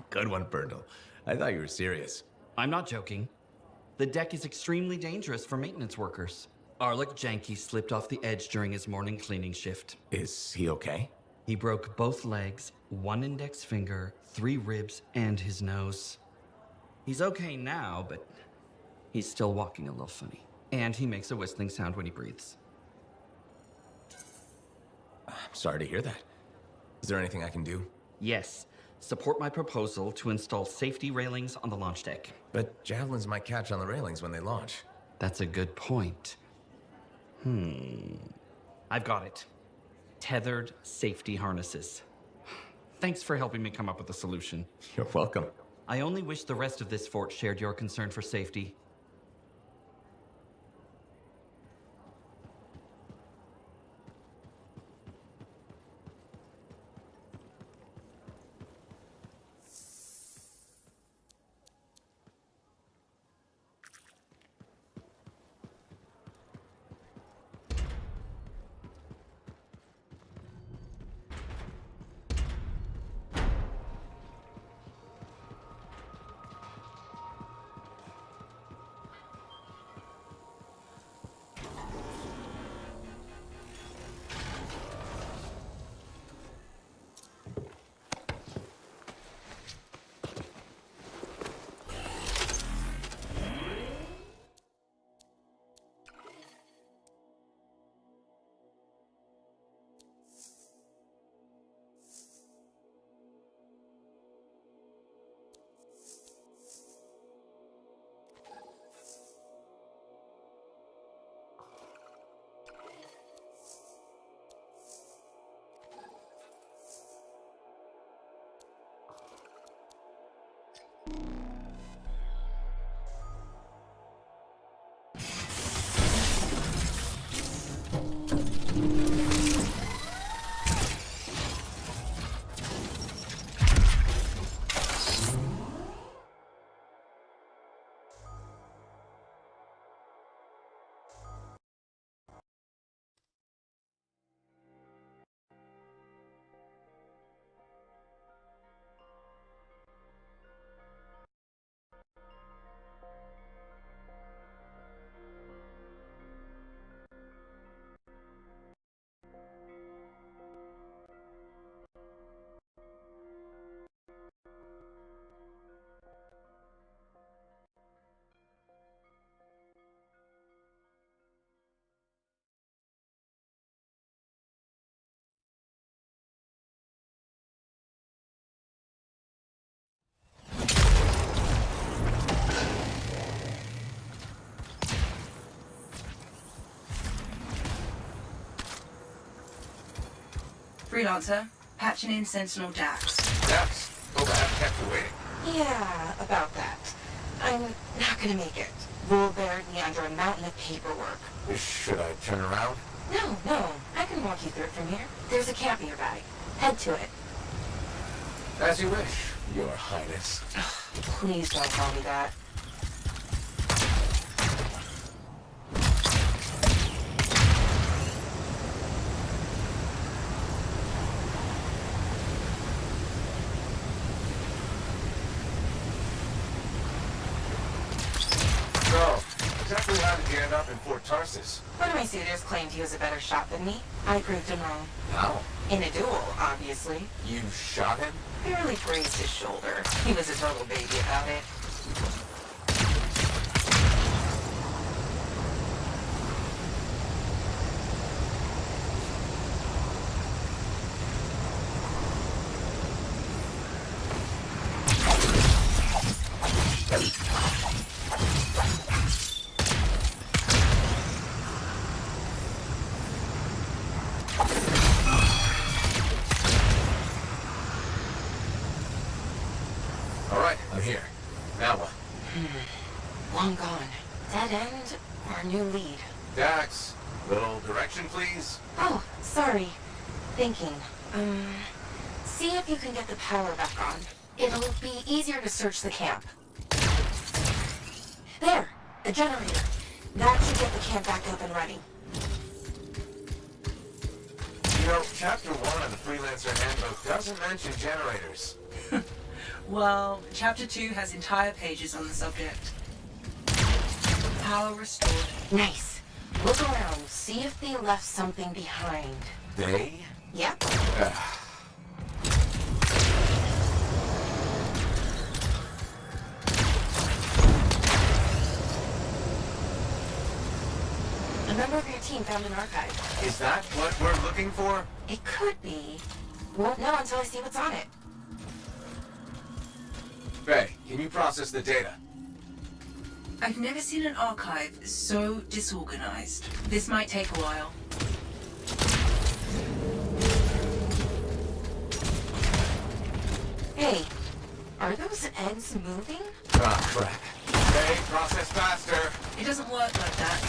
Good one, Pernell. I thought you were serious. I'm not joking. The deck is extremely dangerous for maintenance workers. Arlik Janke slipped off the edge during his morning cleaning shift. Is he okay? He broke both legs, one index finger, 3 ribs, and his nose. He's okay now, but he's still walking a little funny. And he makes a whistling sound when he breathes. I'm sorry to hear that. Is there anything I can do? Yes. Support my proposal to install safety railings on the launch deck. But javelins might catch on the railings when they launch. That's a good point. I've got it. Tethered safety harnesses. Thanks for helping me come up with a solution. You're welcome. I only wish the rest of this fort shared your concern for safety. Freelancer, patching in Sentinel Dax. Dax, hope I haven't kept you waiting. Yeah, about that. I'm not gonna make it. Rule buried me under a mountain of paperwork. Should I turn around? No. I can walk you through it from here. There's a camp nearby. Head to it. As you wish, Your Highness. Please don't call me that. So, exactly how did you end up in Fort Tarsus? One of my suitors claimed he was a better shot than me. I proved him wrong. How? In a duel, obviously. You shot him? Barely grazed his shoulder. He was a total baby about it. Alright, I'm here. Now what? Long gone. Dead end or new lead? Dax, little direction, please? Oh, sorry. Thinking. See if you can get the power back on. It'll be easier to search the camp. There! The generator. That should get the camp back up and running. You know, Chapter 1 of the Freelancer Handbook doesn't mention generators. Well, Chapter 2 has entire pages on the subject. Power restored. Nice. Look around. See if they left something behind. They? Yep. A member of your team found an archive. Is that what we're looking for? It could be. Won't know until I see what's on it. Faye, can you process the data? I've never seen an archive so disorganized. This might take a while. Hey, are those eggs moving? Ah, crap. Faye, process faster. It doesn't work like that.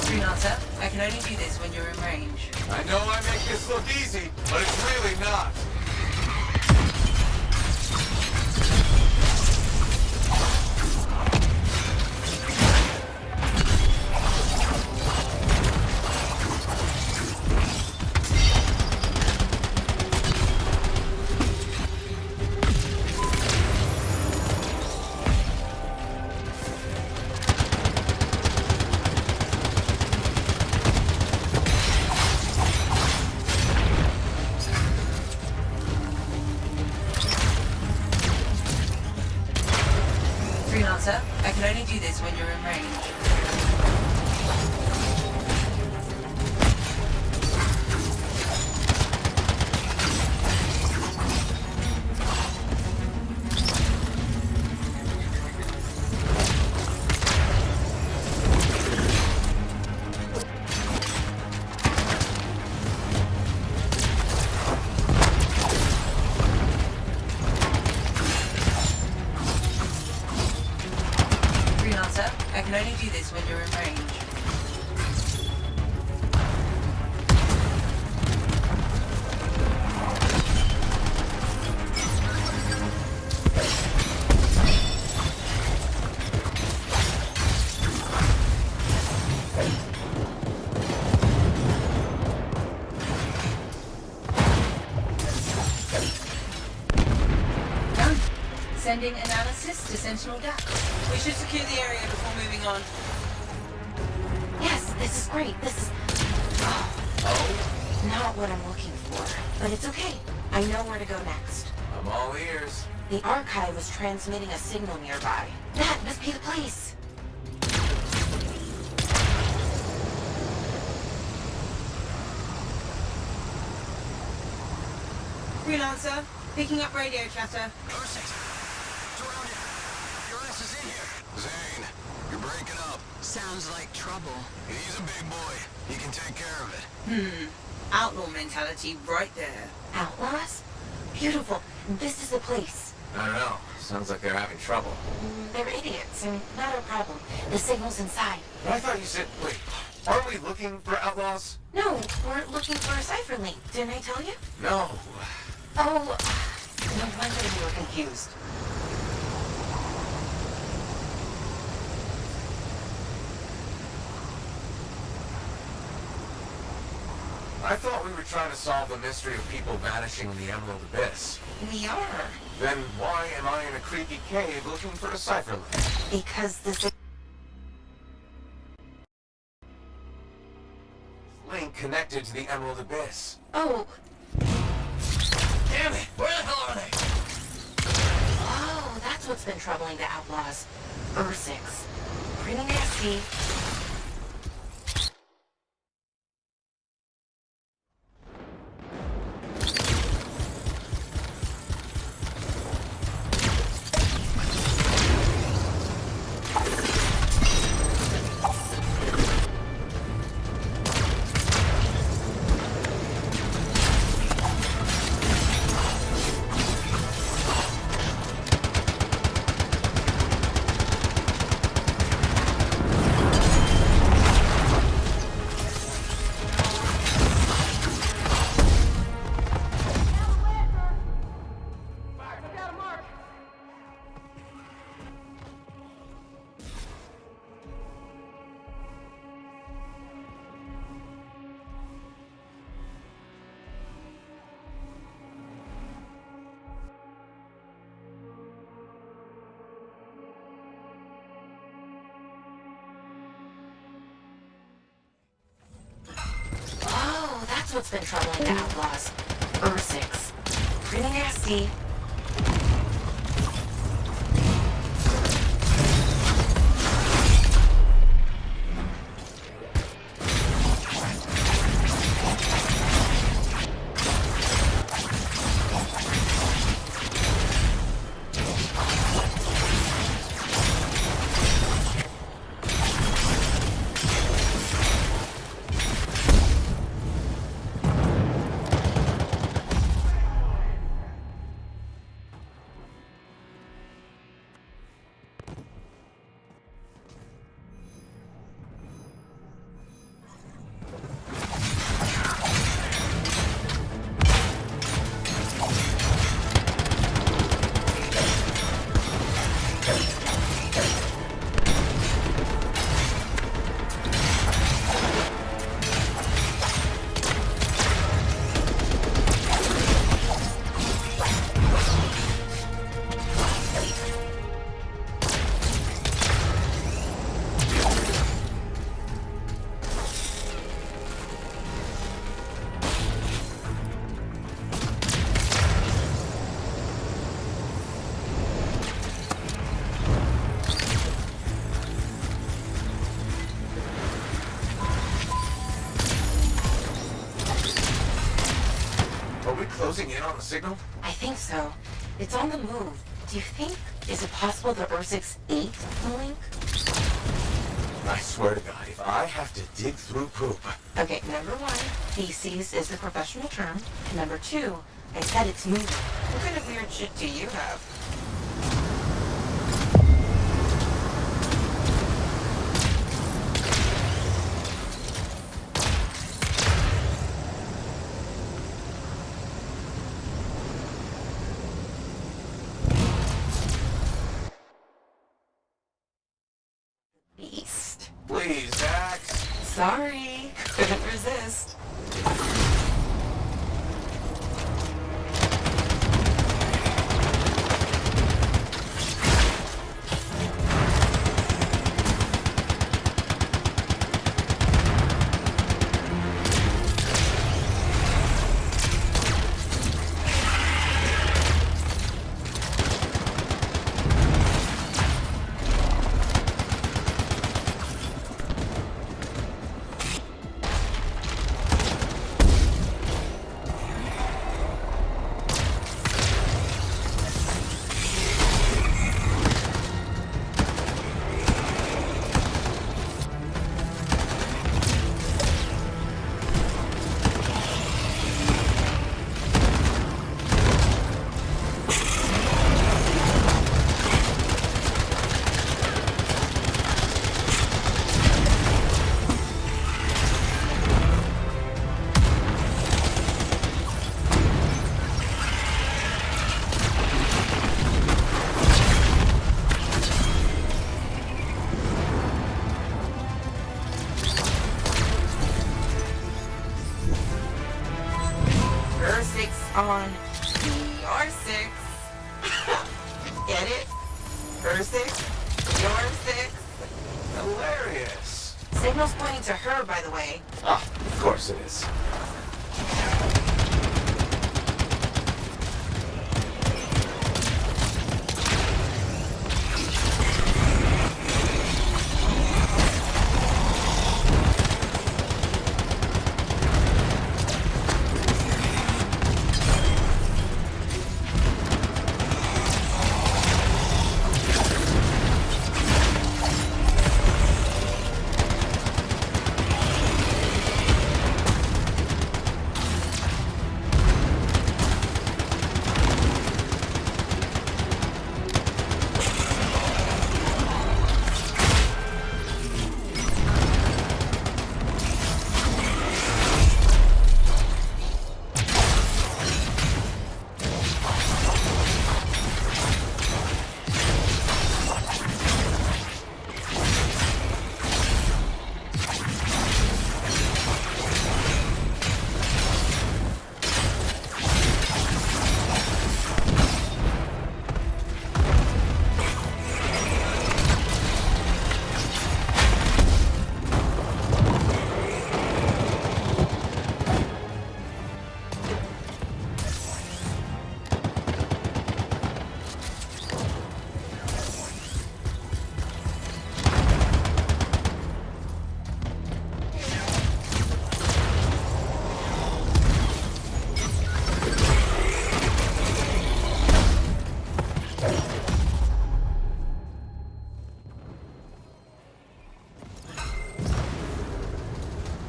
Freelancer, I can only do this when you're in range. I know I make this look easy, but it's really not. Freelancer, I can only do this when you're in range. Freelancer, I can only do this when you're in range. Done. Sending analysis to Sentinel Dax. We should secure the area before moving on. Yes, this is great. This is... Oh, not what I'm looking for. But it's okay. I know where to go next. I'm all ears. The archive was transmitting a signal nearby. That must be the place. Freelancer, picking up radio chatter. Your ass is in here. Zane, you're breaking up. Sounds like trouble. He's a big boy. He can take care of it. Outlaw mentality right there. Outlaws? Beautiful. This is the place. I don't know. Sounds like they're having trouble. They're idiots, and not our problem. The signal's inside. I thought you said, wait, aren't we looking for outlaws? No, we're looking for a cipher link. Didn't I tell you? No. Oh, no wonder you were confused. I thought we were trying to solve the mystery of people vanishing in the Emerald Abyss. We are. Then why am I in a creepy cave looking for a cipher link? Because this Link connected to the Emerald Abyss. Oh. Damn it! Where the hell are they? Oh, that's what's been troubling the outlaws. Ursix. Pretty nasty. That's what's been troubling the outlaws. Ursix. Pretty nasty. Closing in on the signal? I think so. It's on the move. Do you think... Is it possible the Ursix ate the link? I swear to God, if I have to dig through poop... Okay, number one, feces is a professional term. And number two, I said it's moving. What kind of weird shit do you have? Beast. Please, Dax. Sorry. Couldn't resist. Her six? Your six? Hilarious. Signal's pointing to her, by the way. Ah, of course it is.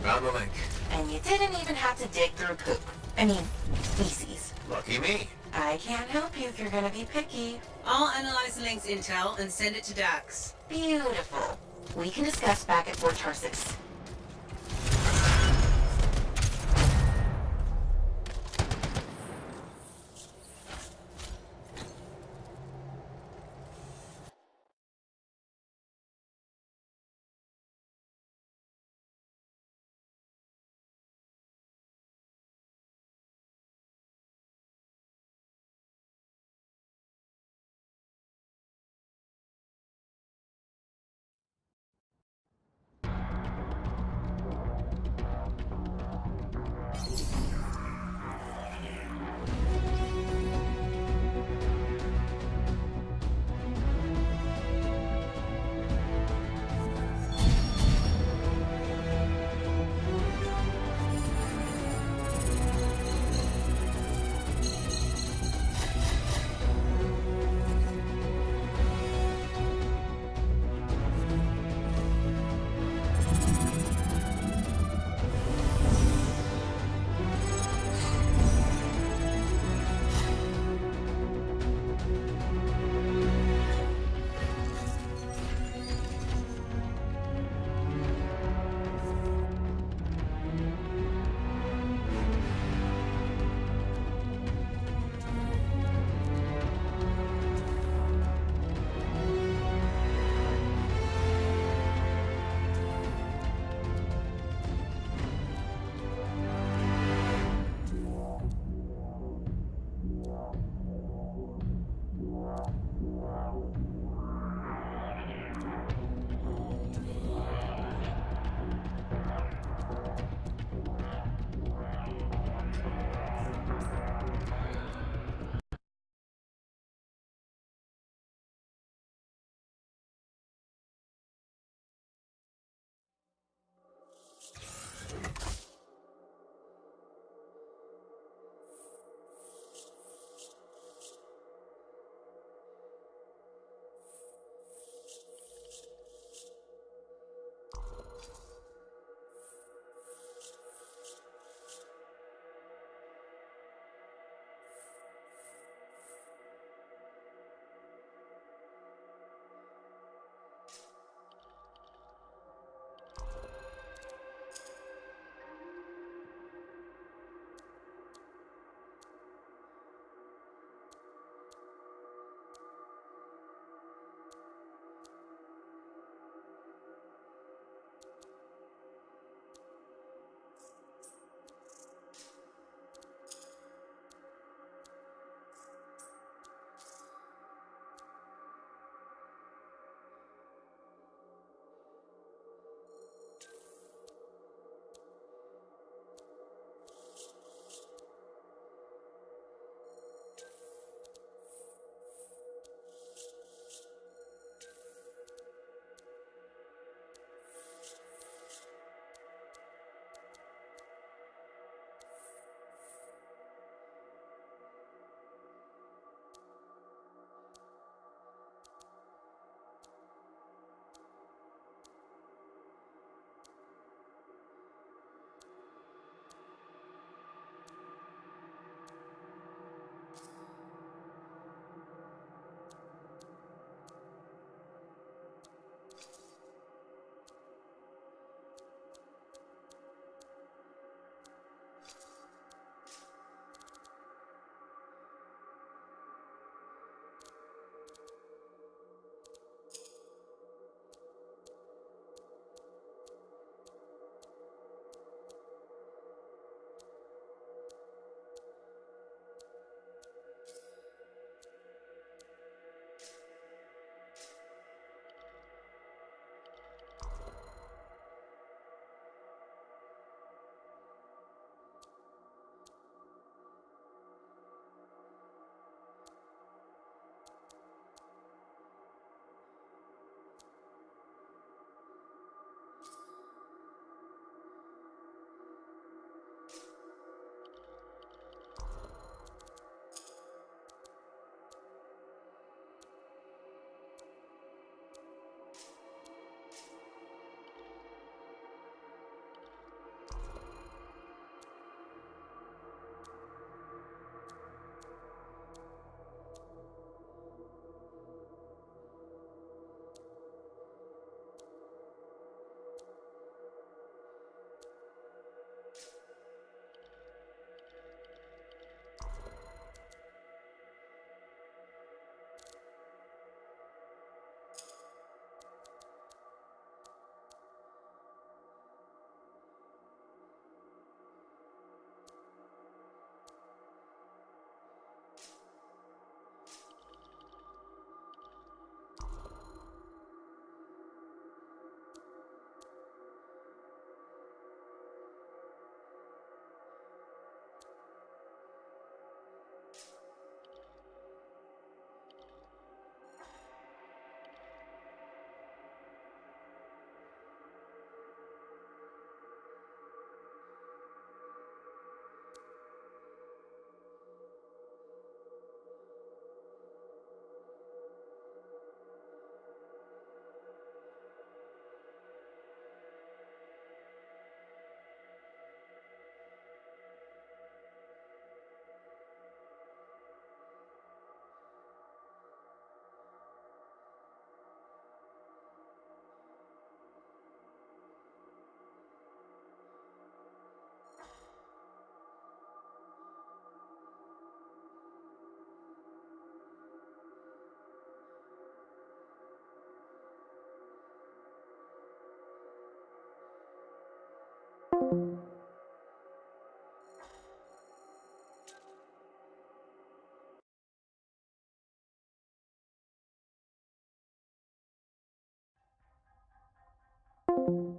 Found the link. And you didn't even have to dig through poop. I mean, feces. Lucky me. I can't help you if you're gonna be picky. I'll analyze the link's intel and send it to Dax. Beautiful. We can discuss back at Fort Tarsus. Freelancer,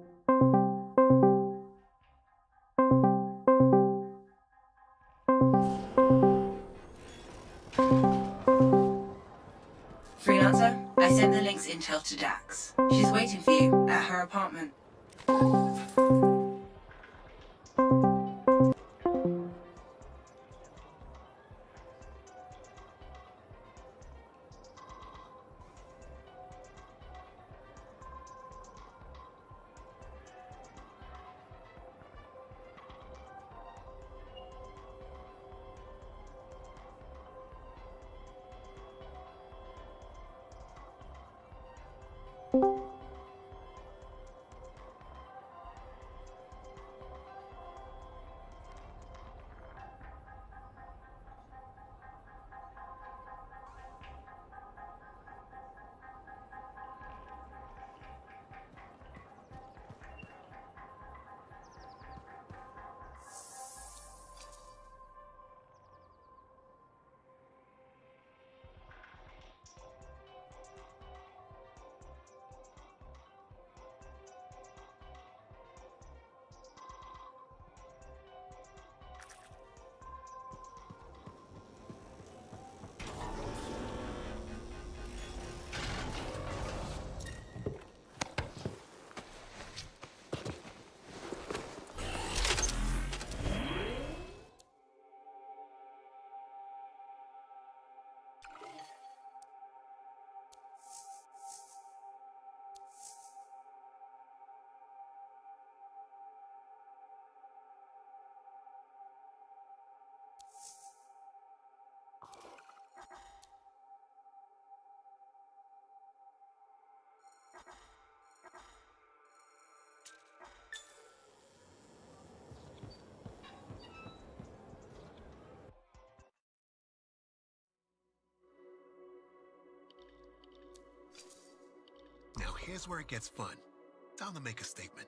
I sent the link's intel to Dax. She's waiting for you at her apartment. Now here's where it gets fun. Time to make a statement.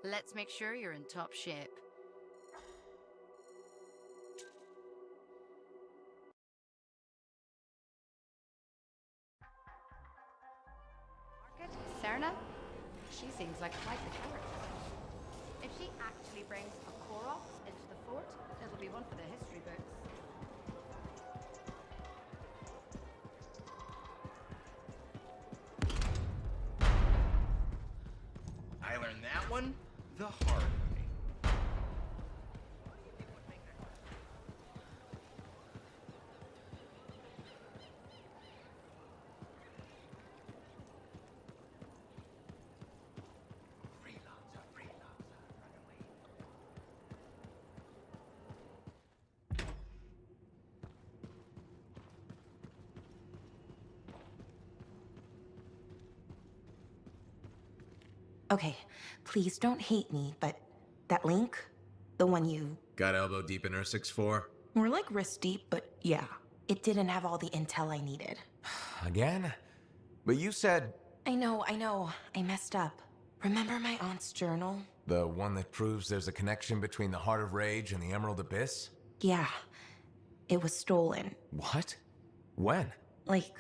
Let's make sure you're in top shape. Serna? She seems like quite the character. If she actually brings a Koroks into the fort, it'll be one for the history books. I learned that one the hard way. Okay, please don't hate me, but that link, the one you... Got elbow deep in R64? More like wrist deep, but yeah. It didn't have all the intel I needed. Again? But you said... I know. I messed up. Remember my aunt's journal? The one that proves there's a connection between the Heart of Rage and the Emerald Abyss? Yeah. It was stolen. What? When? Like,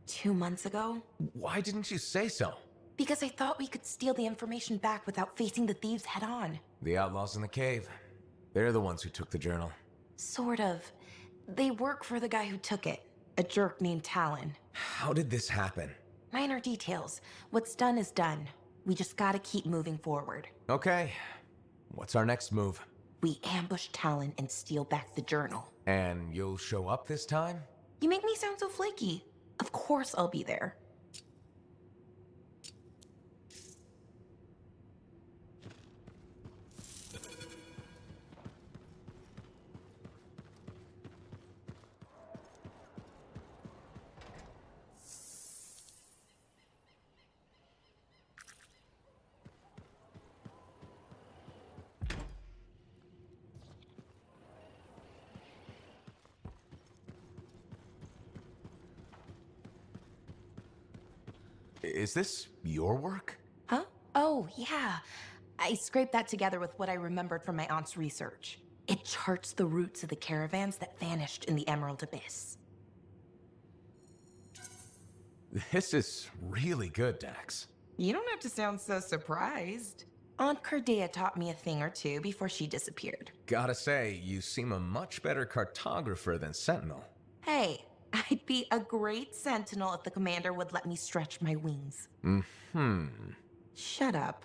2 months ago? Why didn't you say so? Because I thought we could steal the information back without facing the thieves head on. The outlaws in the cave. They're the ones who took the journal. Sort of. They work for the guy who took it. A jerk named Talon. How did this happen? Minor details. What's done is done. We just gotta keep moving forward. Okay. What's our next move? We ambush Talon and steal back the journal. And you'll show up this time? You make me sound so flaky. Of course I'll be there. Is this your work? Huh? Oh, yeah. I scraped that together with what I remembered from my aunt's research. It charts the routes of the caravans that vanished in the Emerald Abyss. This is really good, Dax. You don't have to sound so surprised. Aunt Cardea taught me a thing or two before she disappeared. Gotta say, you seem a much better cartographer than Sentinel. Hey, I'd be a great sentinel if the commander would let me stretch my wings. Mm-hmm. Shut up.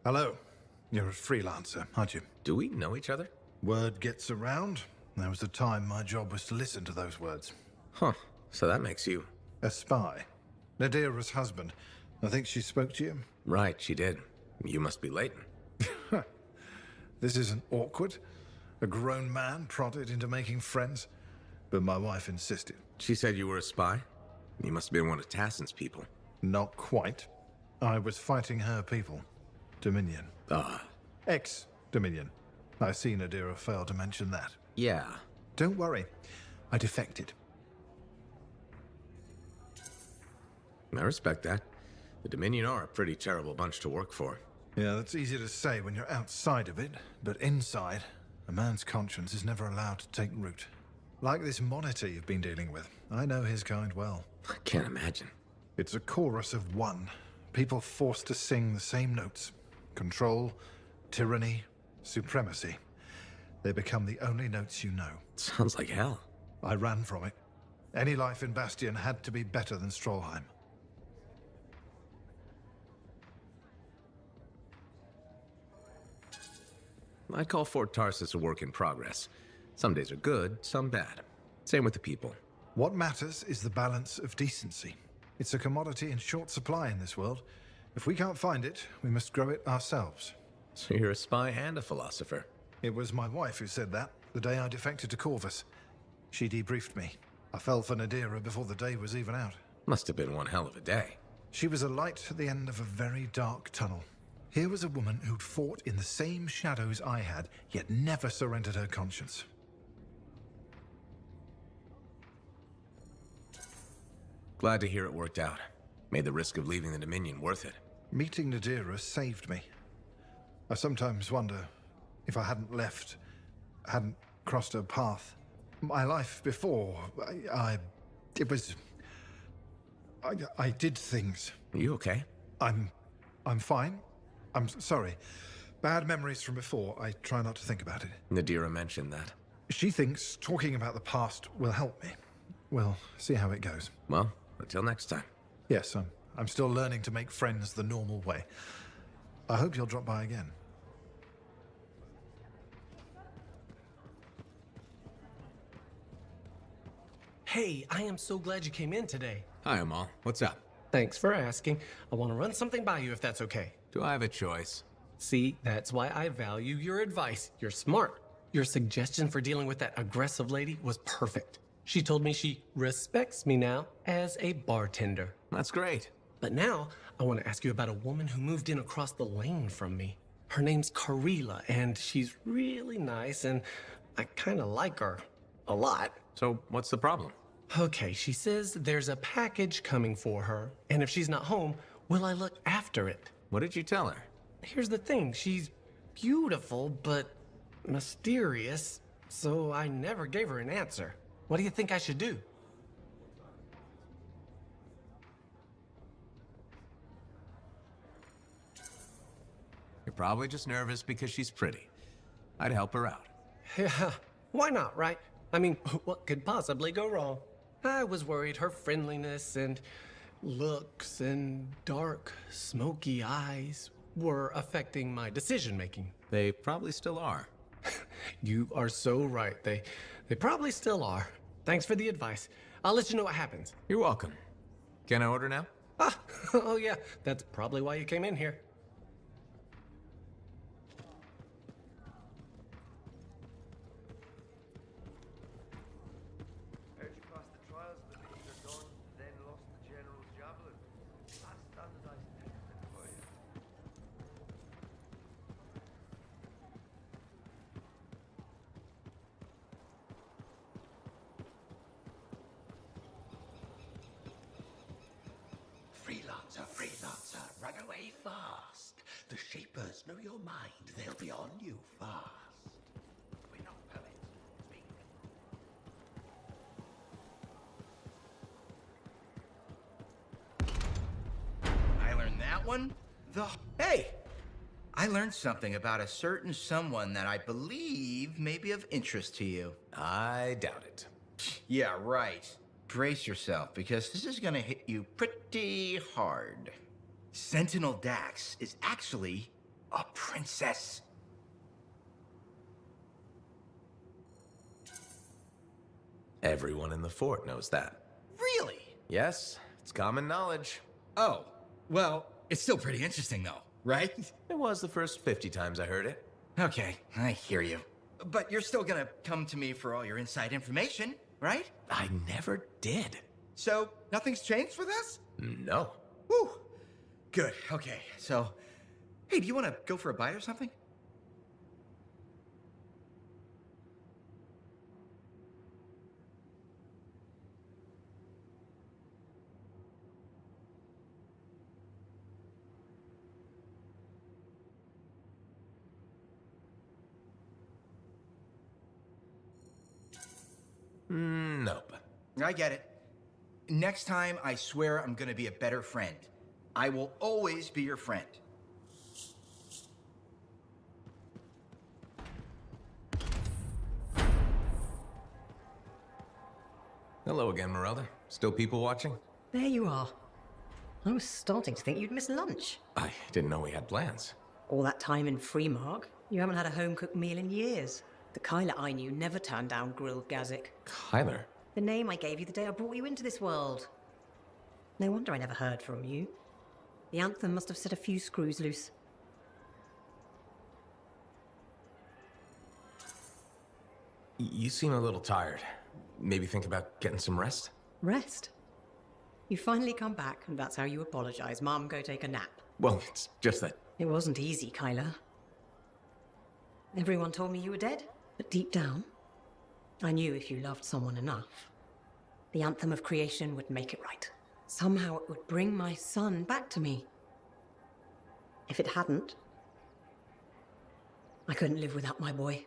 Hello. You're a freelancer, aren't you? Do we know each other? Word gets around. There was a time my job was to listen to those words. Huh. So that makes you... A spy. Nadira's husband. I think she spoke to you? Right, she did. You must be Leighton. This isn't awkward. A grown man prodded into making friends. But my wife insisted. She said you were a spy? You must have been one of Tassin's people. Not quite. I was fighting her people. Dominion. Ex-Dominion. I see Nadira failed to mention that. Yeah. Don't worry. I defected. I respect that. The Dominion are a pretty terrible bunch to work for. Yeah, that's easy to say when you're outside of it, but inside, a man's conscience is never allowed to take root. Like this monitor you've been dealing with. I know his kind well. I can't imagine. It's a chorus of one. People forced to sing the same notes. Control, tyranny, supremacy. They become the only notes you know. Sounds like hell. I ran from it. Any life in Bastion had to be better than Strollheim. I'd call Fort Tarsus a work in progress. Some days are good, some bad. Same with the people. What matters is the balance of decency. It's a commodity in short supply in this world. If we can't find it, we must grow it ourselves. So you're a spy and a philosopher. It was my wife who said that, the day I defected to Corvus. She debriefed me. I fell for Nadira before the day was even out. Must have been one hell of a day. She was a light at the end of a very dark tunnel. Here was a woman who'd fought in the same shadows I had, yet never surrendered her conscience. Glad to hear it worked out. Made the risk of leaving the Dominion worth it. Meeting Nadira saved me. I sometimes wonder if I hadn't left, hadn't crossed her path. My life before, I did things. Are you okay? I'm fine. I'm sorry. Bad memories from before. I try not to think about it. Nadira mentioned that. She thinks talking about the past will help me. We'll see how it goes. Well, until next time. Yes, I'm still learning to make friends the normal way. I hope you'll drop by again. Hey, I am so glad you came in today. Hi, Amal. What's up? Thanks for asking. I want to run something by you if that's okay. Do I have a choice? See, that's why I value your advice. You're smart. Your suggestion for dealing with that aggressive lady was perfect. She told me she respects me now as a bartender. That's great. But now, I want to ask you about a woman who moved in across the lane from me. Her name's Karila, and she's really nice, and I kind of like her a lot. So, what's the problem? Okay, she says there's a package coming for her, and if she's not home, will I look after it? What did you tell her? Here's the thing, she's beautiful, but mysterious, so I never gave her an answer. What do you think I should do? You're probably just nervous because she's pretty. I'd help her out. Yeah, why not, right? I mean, what could possibly go wrong? I was worried her friendliness and looks and dark, smoky eyes were affecting my decision-making. They probably still are. You are so right. They probably still are. Thanks for the advice. I'll let you know what happens. You're welcome. Can I order now? Ah, oh yeah, that's probably why you came in here. Freelancer, run away fast. The Shapers know your mind. They'll be on you fast. We're not poets. I learned that one? Hey! I learned something about a certain someone that I believe may be of interest to you. I doubt it. Yeah, right. Brace yourself, because this is gonna hit you pretty hard. Sentinel Dax is actually a princess. Everyone in the fort knows that. Really? Yes, it's common knowledge. Oh, well, it's still pretty interesting though, right? It was the first 50 times I heard it. Okay, I hear you. But you're still gonna come to me for all your inside information, right? I never did. So, nothing's changed with us? No. Whew. Good, okay. So, hey, do you want to go for a bite or something? Nope. I get it. Next time, I swear I'm gonna be a better friend. I will always be your friend. Hello again, Merelda. Still people watching? There you are. I was starting to think you'd miss lunch. I didn't know we had plans. All that time in Freemark, you haven't had a home-cooked meal in years. The Kyler I knew never turned down grilled gazik. Kyler? The name I gave you the day I brought you into this world. No wonder I never heard from you. The Anthem must have set a few screws loose. You seem a little tired. Maybe think about getting some rest? Rest? You finally come back, and that's how you apologize. Mom, go take a nap. Well, it's just that... It wasn't easy, Kyla. Everyone told me you were dead, but deep down, I knew if you loved someone enough, the Anthem of creation would make it right. Somehow it would bring my son back to me. If it hadn't, I couldn't live without my boy.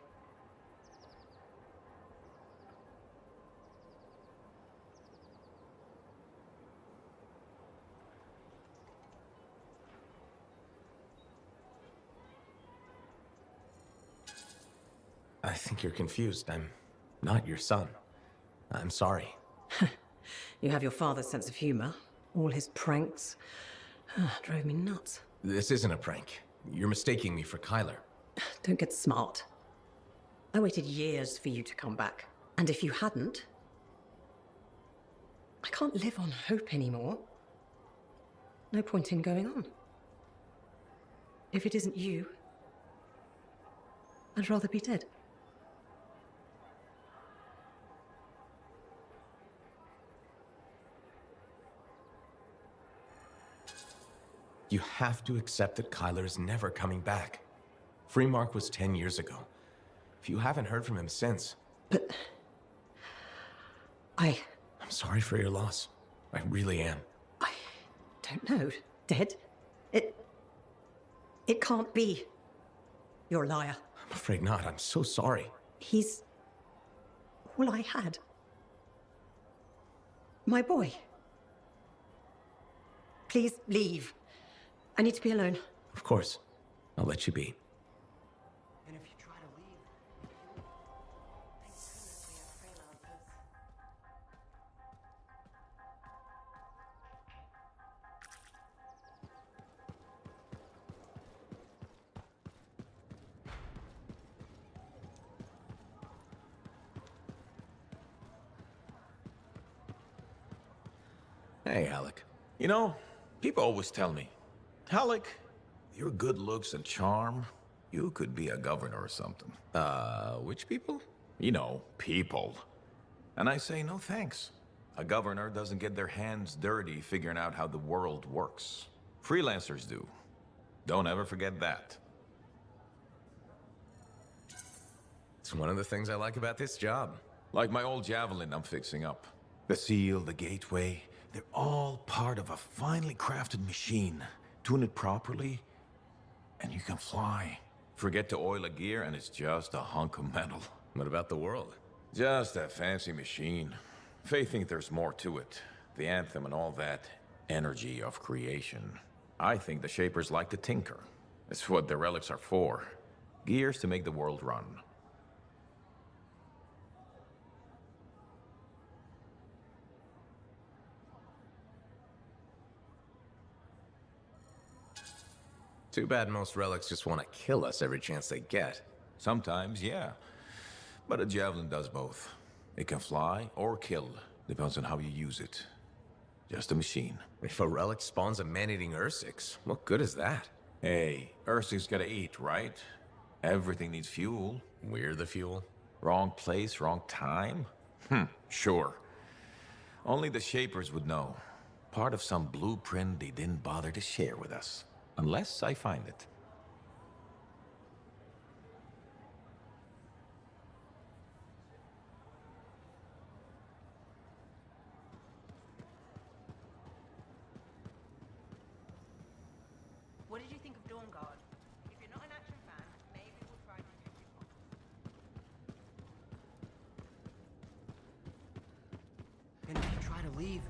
I think you're confused. I'm not your son. I'm sorry. You have your father's sense of humor. All his pranks drove me nuts. This isn't a prank. You're mistaking me for Kyler. Don't get smart. I waited years for you to come back. And if you hadn't, I can't live on hope anymore. No point in going on. If it isn't you, I'd rather be dead. You have to accept that Kyler's never coming back. Freemark was 10 years ago. If you haven't heard from him since... But... I'm sorry for your loss. I really am. I don't know. Dead? It can't be. You're a liar. I'm afraid not. I'm so sorry. He's all I had. My boy. Please leave. I need to be alone. Of course. I'll let you be. And if you try to leave, Hey, Alec. You know, people always tell me, Alec, your good looks and charm, you could be a governor or something. Which people? You know, people. And I say, no thanks. A governor doesn't get their hands dirty figuring out how the world works. Freelancers do. Don't ever forget that. It's one of the things I like about this job. Like my old javelin I'm fixing up. The seal, the gateway, they're all part of a finely crafted machine. Tune it properly, and you can fly. Forget to oil a gear, and it's just a hunk of metal. What about the world? Just a fancy machine. They think there's more to it. The Anthem and all that energy of creation. I think the Shapers like to tinker. That's what the relics are for. Gears to make the world run. Too bad most relics just want to kill us every chance they get. Sometimes, yeah. But a javelin does both. It can fly or kill. Depends on how you use it. Just a machine. If a relic spawns a man-eating Ursix, what good is that? Hey, Ursix gotta eat, right? Everything needs fuel. We're the fuel? Wrong place, wrong time? Sure. Only the Shapers would know. Part of some blueprint they didn't bother to share with us. Unless I find it. What did you think of Dawn Guard? If you're not an action fan, maybe we'll try to do it. And if you try to leave,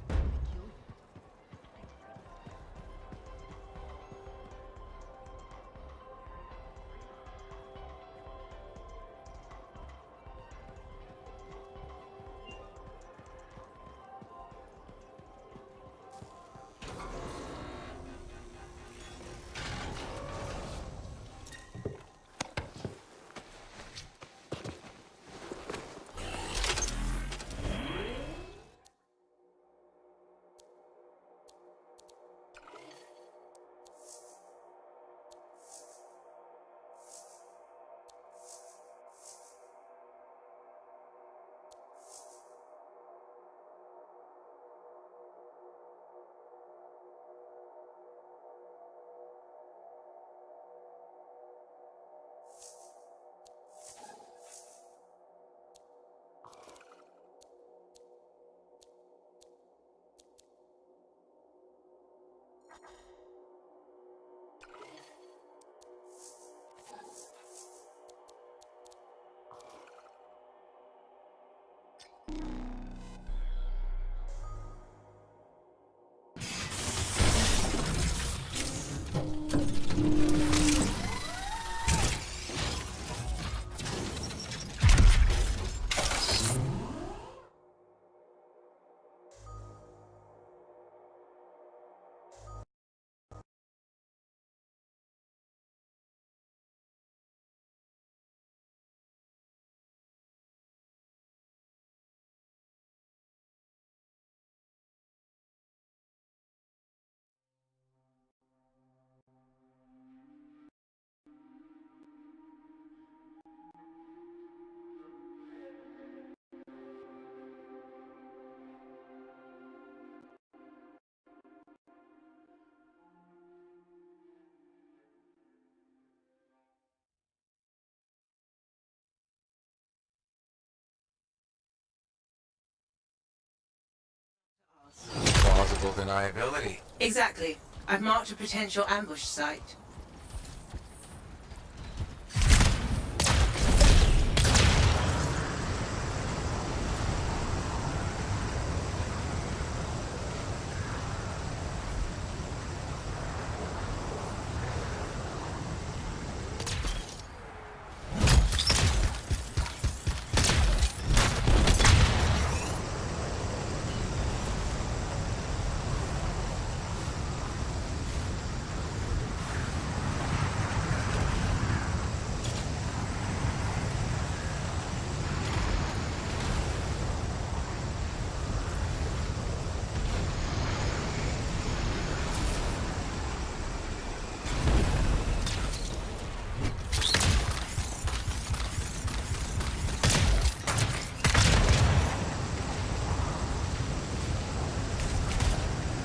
Plausible deniability. Exactly. I've marked a potential ambush site.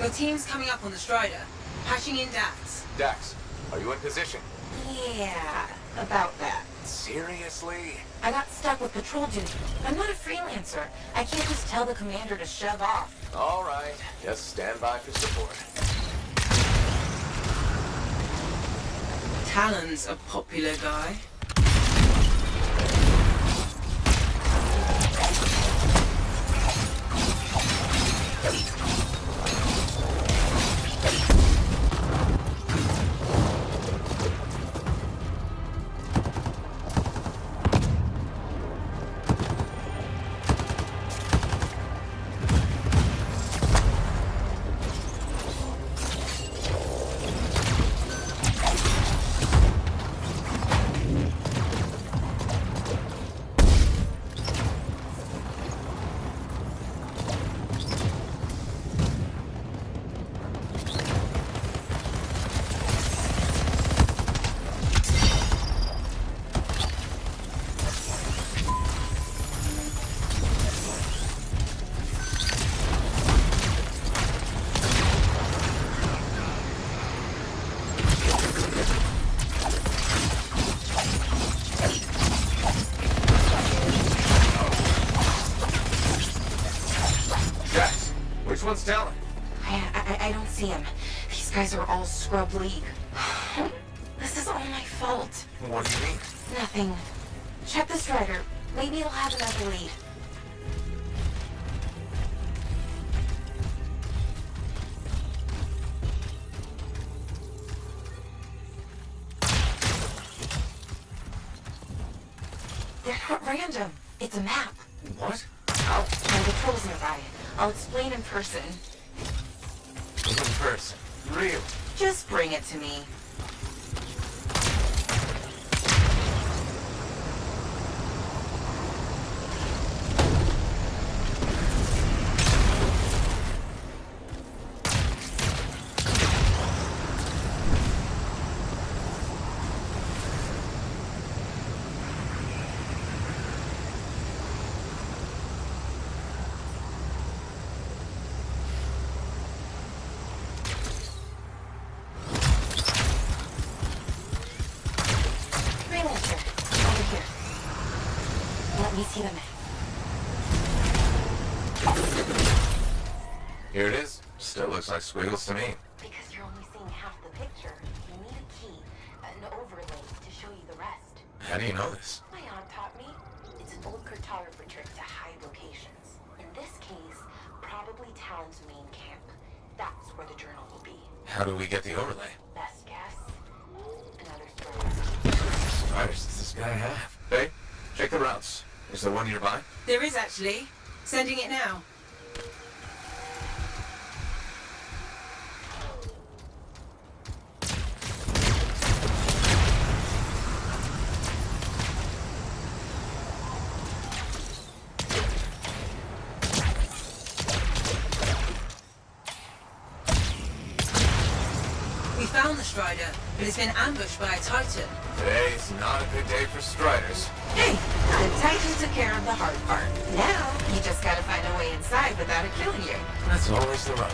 Your team's coming up on the Strider. Patching in Dax. Dax, are you in position? Yeah, about that. Seriously? I got stuck with patrol duty. I'm not a freelancer. I can't just tell the commander to shove off. All right, just stand by for support. Talon's a popular guy. Which one's Talon? I don't see him. These guys are all scrub league. This is all my fault. What do you mean? Nothing. Check the Strider. Maybe it'll have another lead. They're not random. It's a map. What? Oh, my patrol's nearby. I'll explain in person. In person? Really? Just bring it to me. Let me see the map. Here it is. Still looks like squiggles to me. Because you're only seeing half the picture. You need a key, an overlay to show you the rest. How do you know this? My aunt taught me. It's an old cartographer trick to hide locations. In this case, probably Talon's main camp. That's where the journal will be. How do we get the overlay? Best guess? Striders does this guy have? Hey, check the routes. Is there one nearby? There is actually. Sending it now. We found the Strider, but it's been ambushed by a Titan. Today is not a good day for Striders. Hey, the Titan took care of the hard part. Now, you just gotta find a way inside without it killing you. That's always the rub.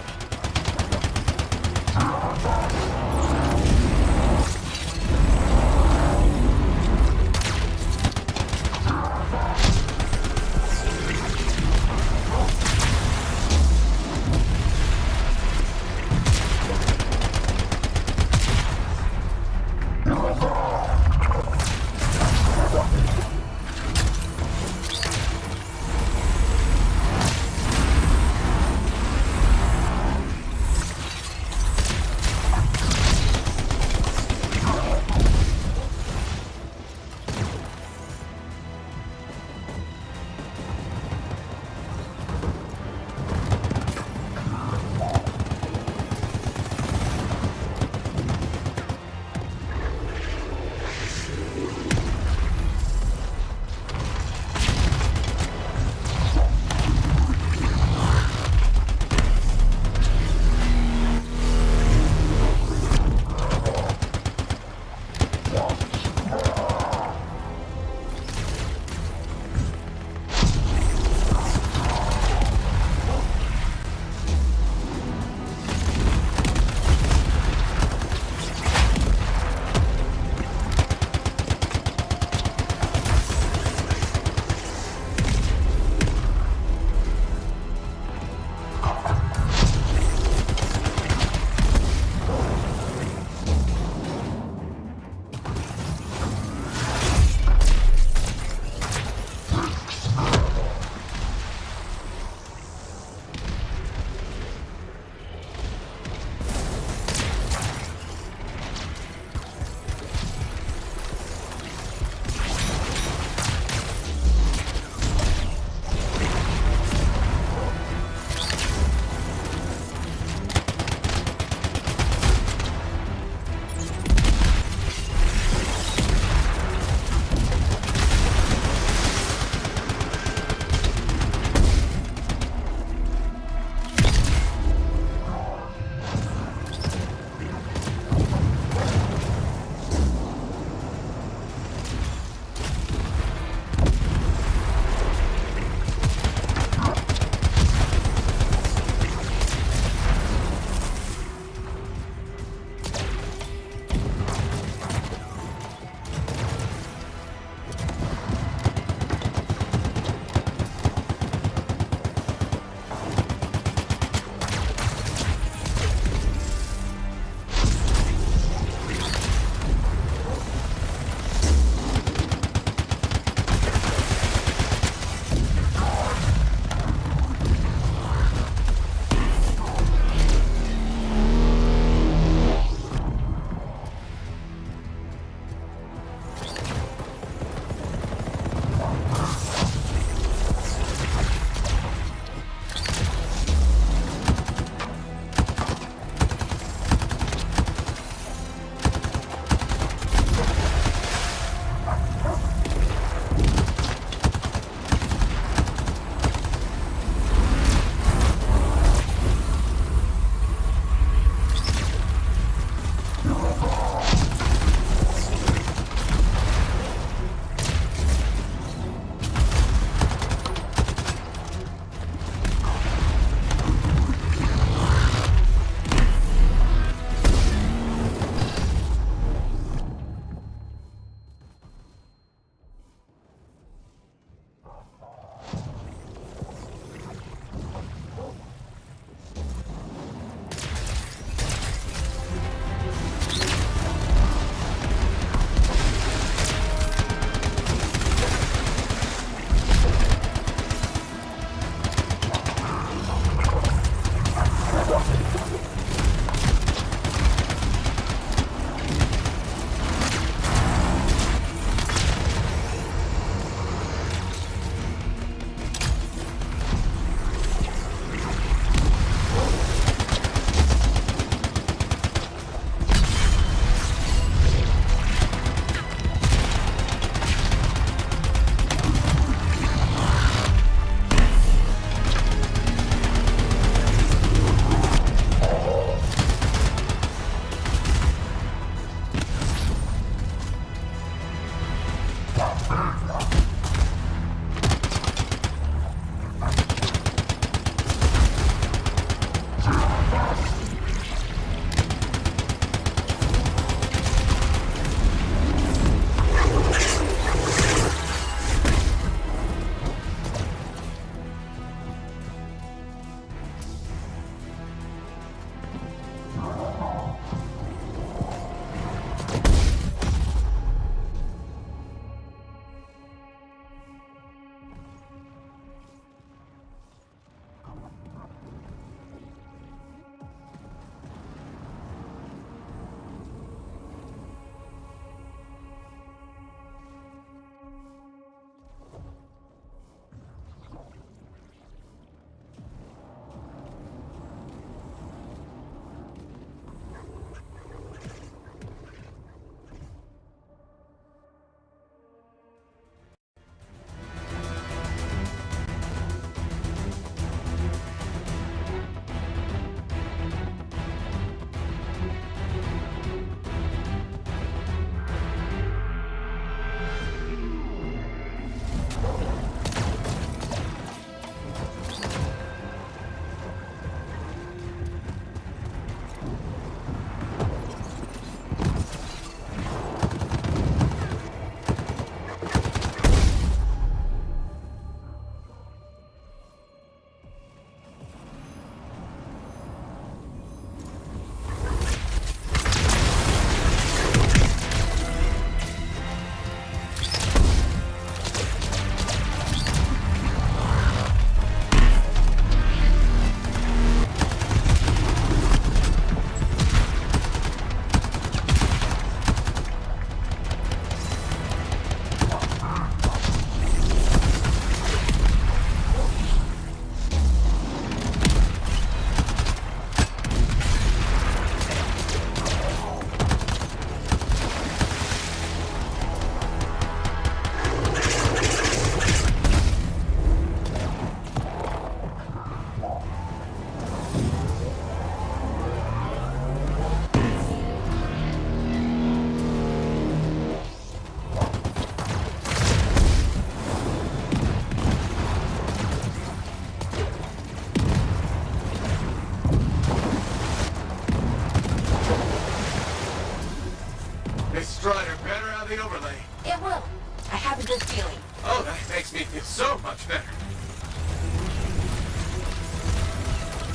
Strider better have the overlay. It will. I have a good feeling. Oh, that makes me feel so much better.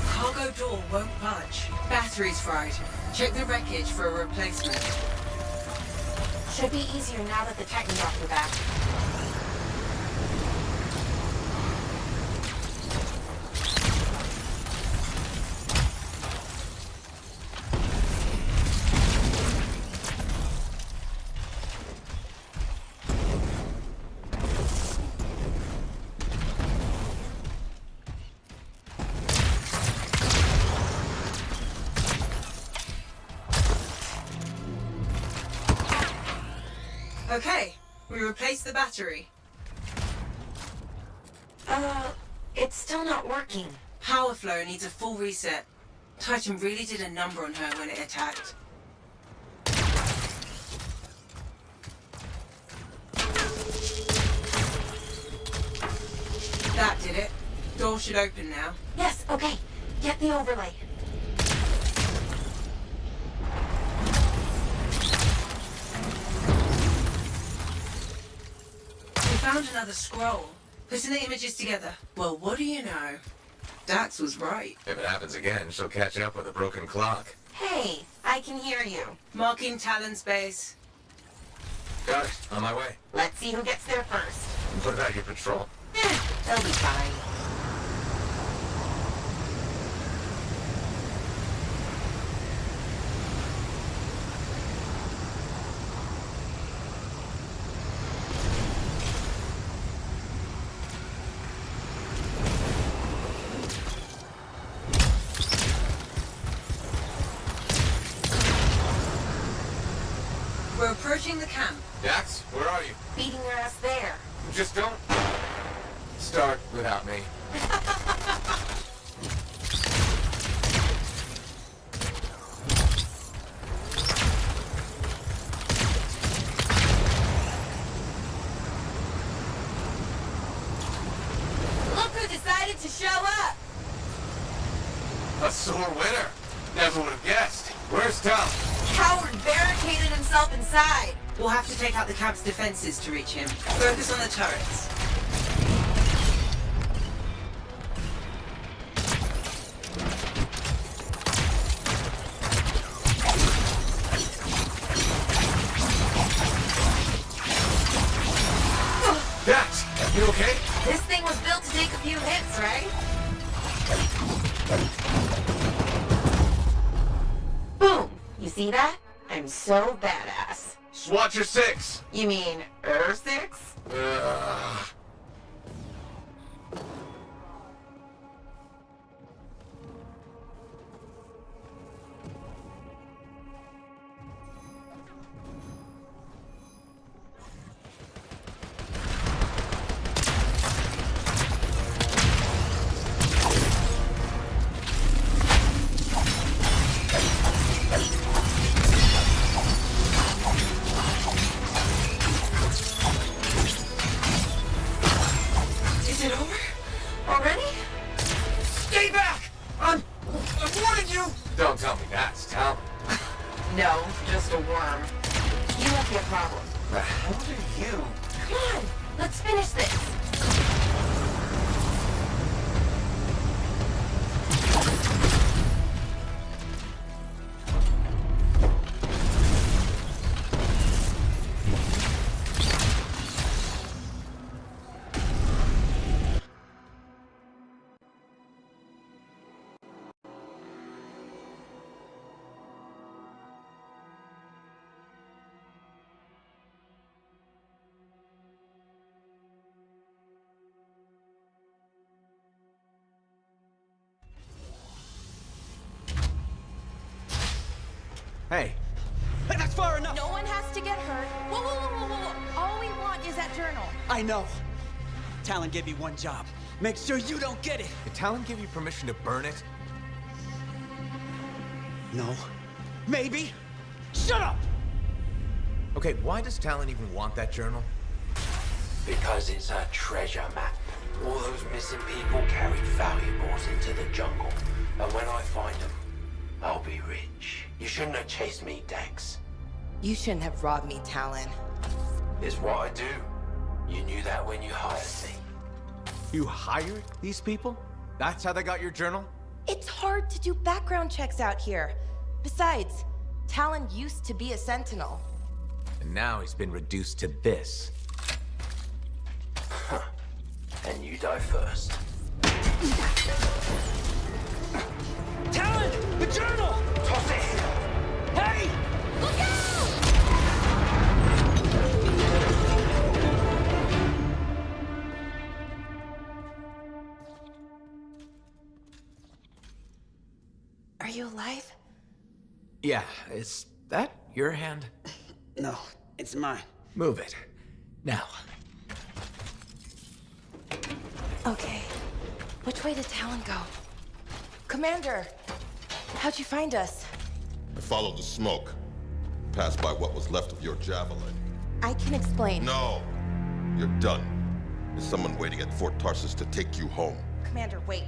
Cargo door won't budge. Battery's fried. Check the wreckage for a replacement. Should be easier now that the Titan drops are back. Okay, we replaced the battery. It's still not working. Power flow needs a full reset. Titan really did a number on her when it attacked. That did it. Door should open now. Yes, okay. Get the overlay. We found another scroll. Putting the images together. Well, what do you know? Dax was right. If it happens again, she'll catch up with a broken clock. Hey, I can hear you. Marking Talon's base. Got it. On my way. Let's see who gets there first. What about your patrol? They'll be fine. We're approaching the camp. Dax, where are you? Beating your ass there. Just don't start without me. Look who decided to show up! A sore winner. Never would have guessed. Where's Tom? Coward barricaded himself inside. We'll have to take out the camp's defenses to reach him. Focus on the turrets. Dax, you okay? This thing was built to take a few hits, right? Boom! You see that? I'm so badass. Swatcher 6. You mean 6? Is it over? Already? Stay back! I'm warning you! Don't tell me that's Tom. No, just a worm. You won't be a problem. How do you? Come on, let's finish this. Hey. That's far enough! No one has to get hurt. Whoa, whoa, whoa, whoa, whoa. All we want is that journal. I know. Talon gave you one job. Make sure you don't get it. Did Talon give you permission to burn it? No. Maybe. Shut up! Okay, why does Talon even want that journal? Because it's a treasure map. All those missing people carried valuables into the jungle. And when I find them, I'll be rich. You shouldn't have chased me, Dax. You shouldn't have robbed me, Talon. Is what I do. You knew that when you hired me. You hired these people? That's how they got your journal? It's hard to do background checks out here. Besides, Talon used to be a Sentinel. And now he's been reduced to this. And you die first. Talon! The journal! Toss it here! Hey! Look out! Are you alive? Yeah, is that your hand? No, it's mine. Move it. Now. Okay. Which way did Talon go? Commander! How'd you find us? I followed the smoke. Passed by what was left of your javelin. I can explain. No! You're done. There's someone waiting at Fort Tarsus to take you home. Commander, wait.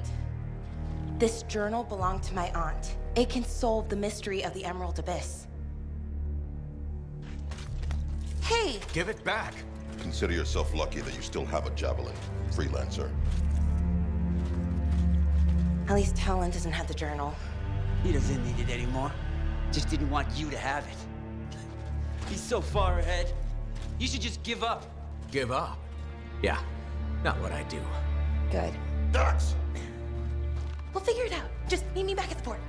This journal belonged to my aunt. It can solve the mystery of the Emerald Abyss. Hey! Give it back. Consider yourself lucky that you still have a javelin, freelancer. At least Talon doesn't have the journal. He doesn't need it anymore. Just didn't want you to have it. He's so far ahead. You should just give up. Give up? Yeah, not what I do. Good. Dax! We'll figure it out. Just meet me back at the port.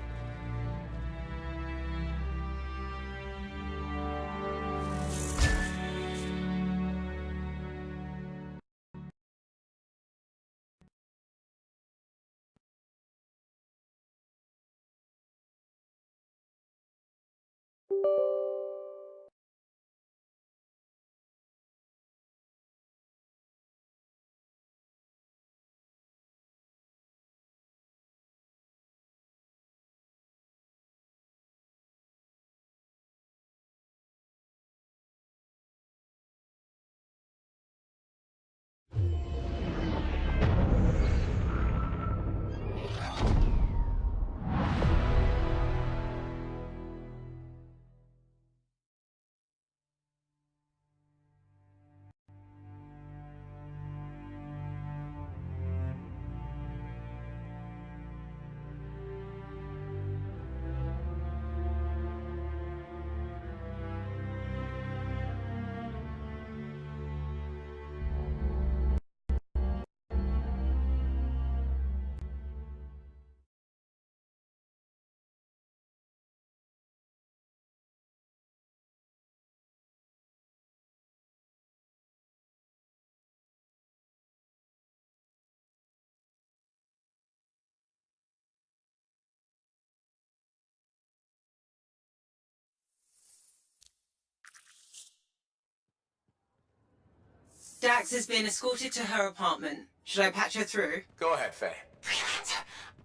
Dax has been escorted to her apartment. Should I patch her through? Go ahead, Faye. Freelancer,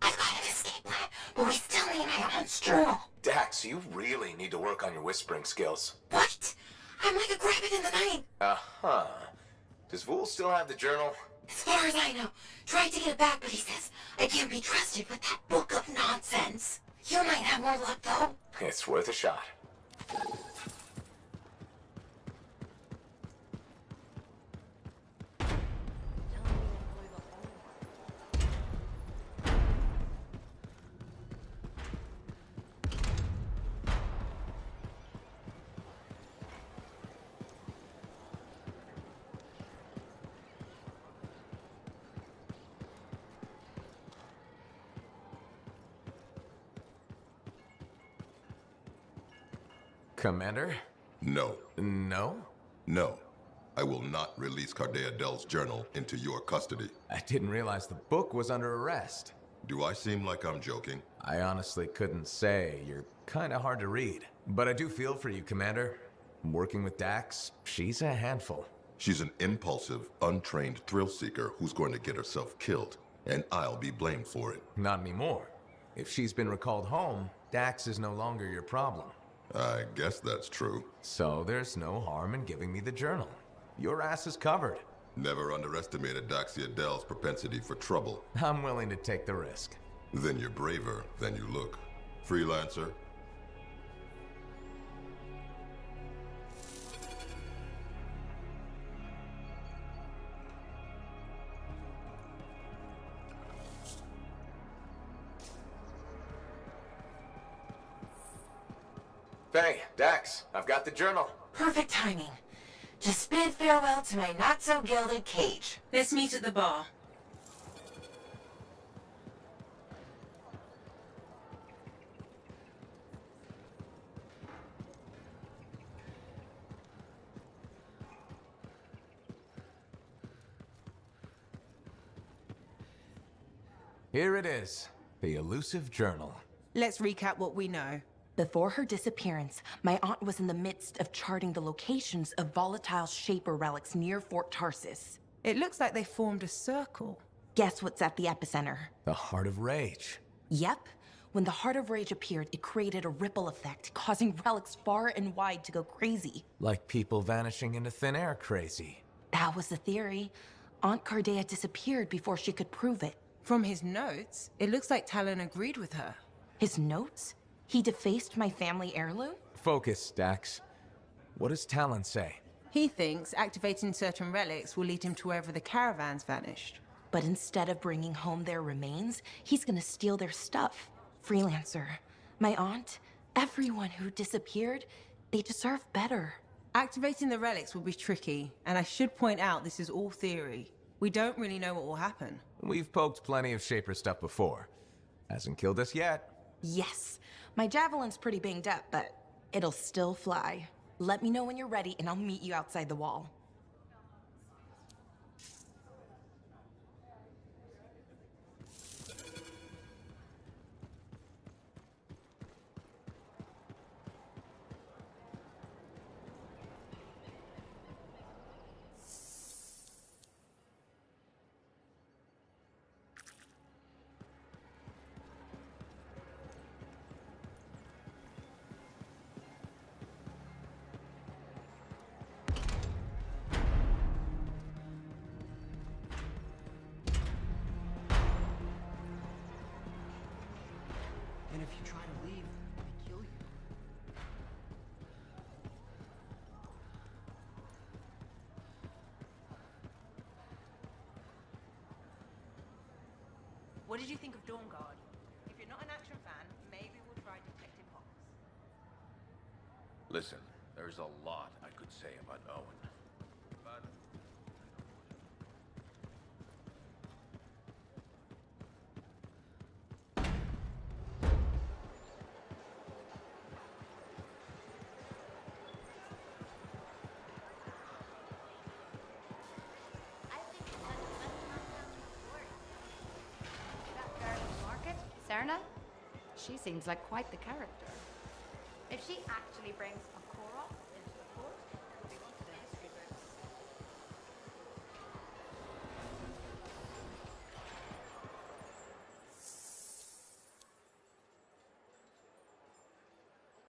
I've got an escape plan, but we still need my aunt's journal. Dax, you really need to work on your whispering skills. What? I'm like a rabbit in the night. Uh-huh. Does Vool still have the journal? As far as I know, tried to get it back, but he says I can't be trusted with that book of nonsense. You might have more luck, though. It's worth a shot. Commander? No. No? No. I will not release Cardea Dell's journal into your custody. I didn't realize the book was under arrest. Do I seem like I'm joking? I honestly couldn't say. You're kinda hard to read. But I do feel for you, Commander. Working with Dax, she's a handful. She's an impulsive, untrained thrill seeker who's going to get herself killed. And I'll be blamed for it. Not anymore. If she's been recalled home, Dax is no longer your problem. I guess that's true. So there's no harm in giving me the journal. Your ass is covered. Never underestimated Daxia Dell's propensity for trouble. I'm willing to take the risk. Then you're braver than you look. Freelancer? Hey, Dax, I've got the journal. Perfect timing. Just bid farewell to my not-so-gilded cage. Let's meet at the bar. Here it is, the elusive journal. Let's recap what we know. Before her disappearance, my aunt was in the midst of charting the locations of volatile Shaper relics near Fort Tarsis. It looks like they formed a circle. Guess what's at the epicenter? The Heart of Rage. Yep. When the Heart of Rage appeared, it created a ripple effect, causing relics far and wide to go crazy. Like people vanishing into thin air crazy. That was the theory. Aunt Cardea disappeared before she could prove it. From his notes, it looks like Talon agreed with her. His notes? He defaced my family heirloom? Focus, Dax. What does Talon say? He thinks activating certain relics will lead him to wherever the caravans vanished. But instead of bringing home their remains, he's gonna steal their stuff. Freelancer, my aunt, everyone who disappeared, they deserve better. Activating the relics will be tricky, and I should point out this is all theory. We don't really know what will happen. We've poked plenty of Shaper stuff before. Hasn't killed us yet. Yes, my javelin's pretty banged up, but it'll still fly. Let me know when you're ready, and I'll meet you outside the wall. And if you try to leave, they kill you. What did you think of Dawn Guard? If you're not an action fan, maybe we'll try Detective Hawks. Listen, there's a lot I could say about Owen. But Serna? She seems like quite the character. If she actually brings a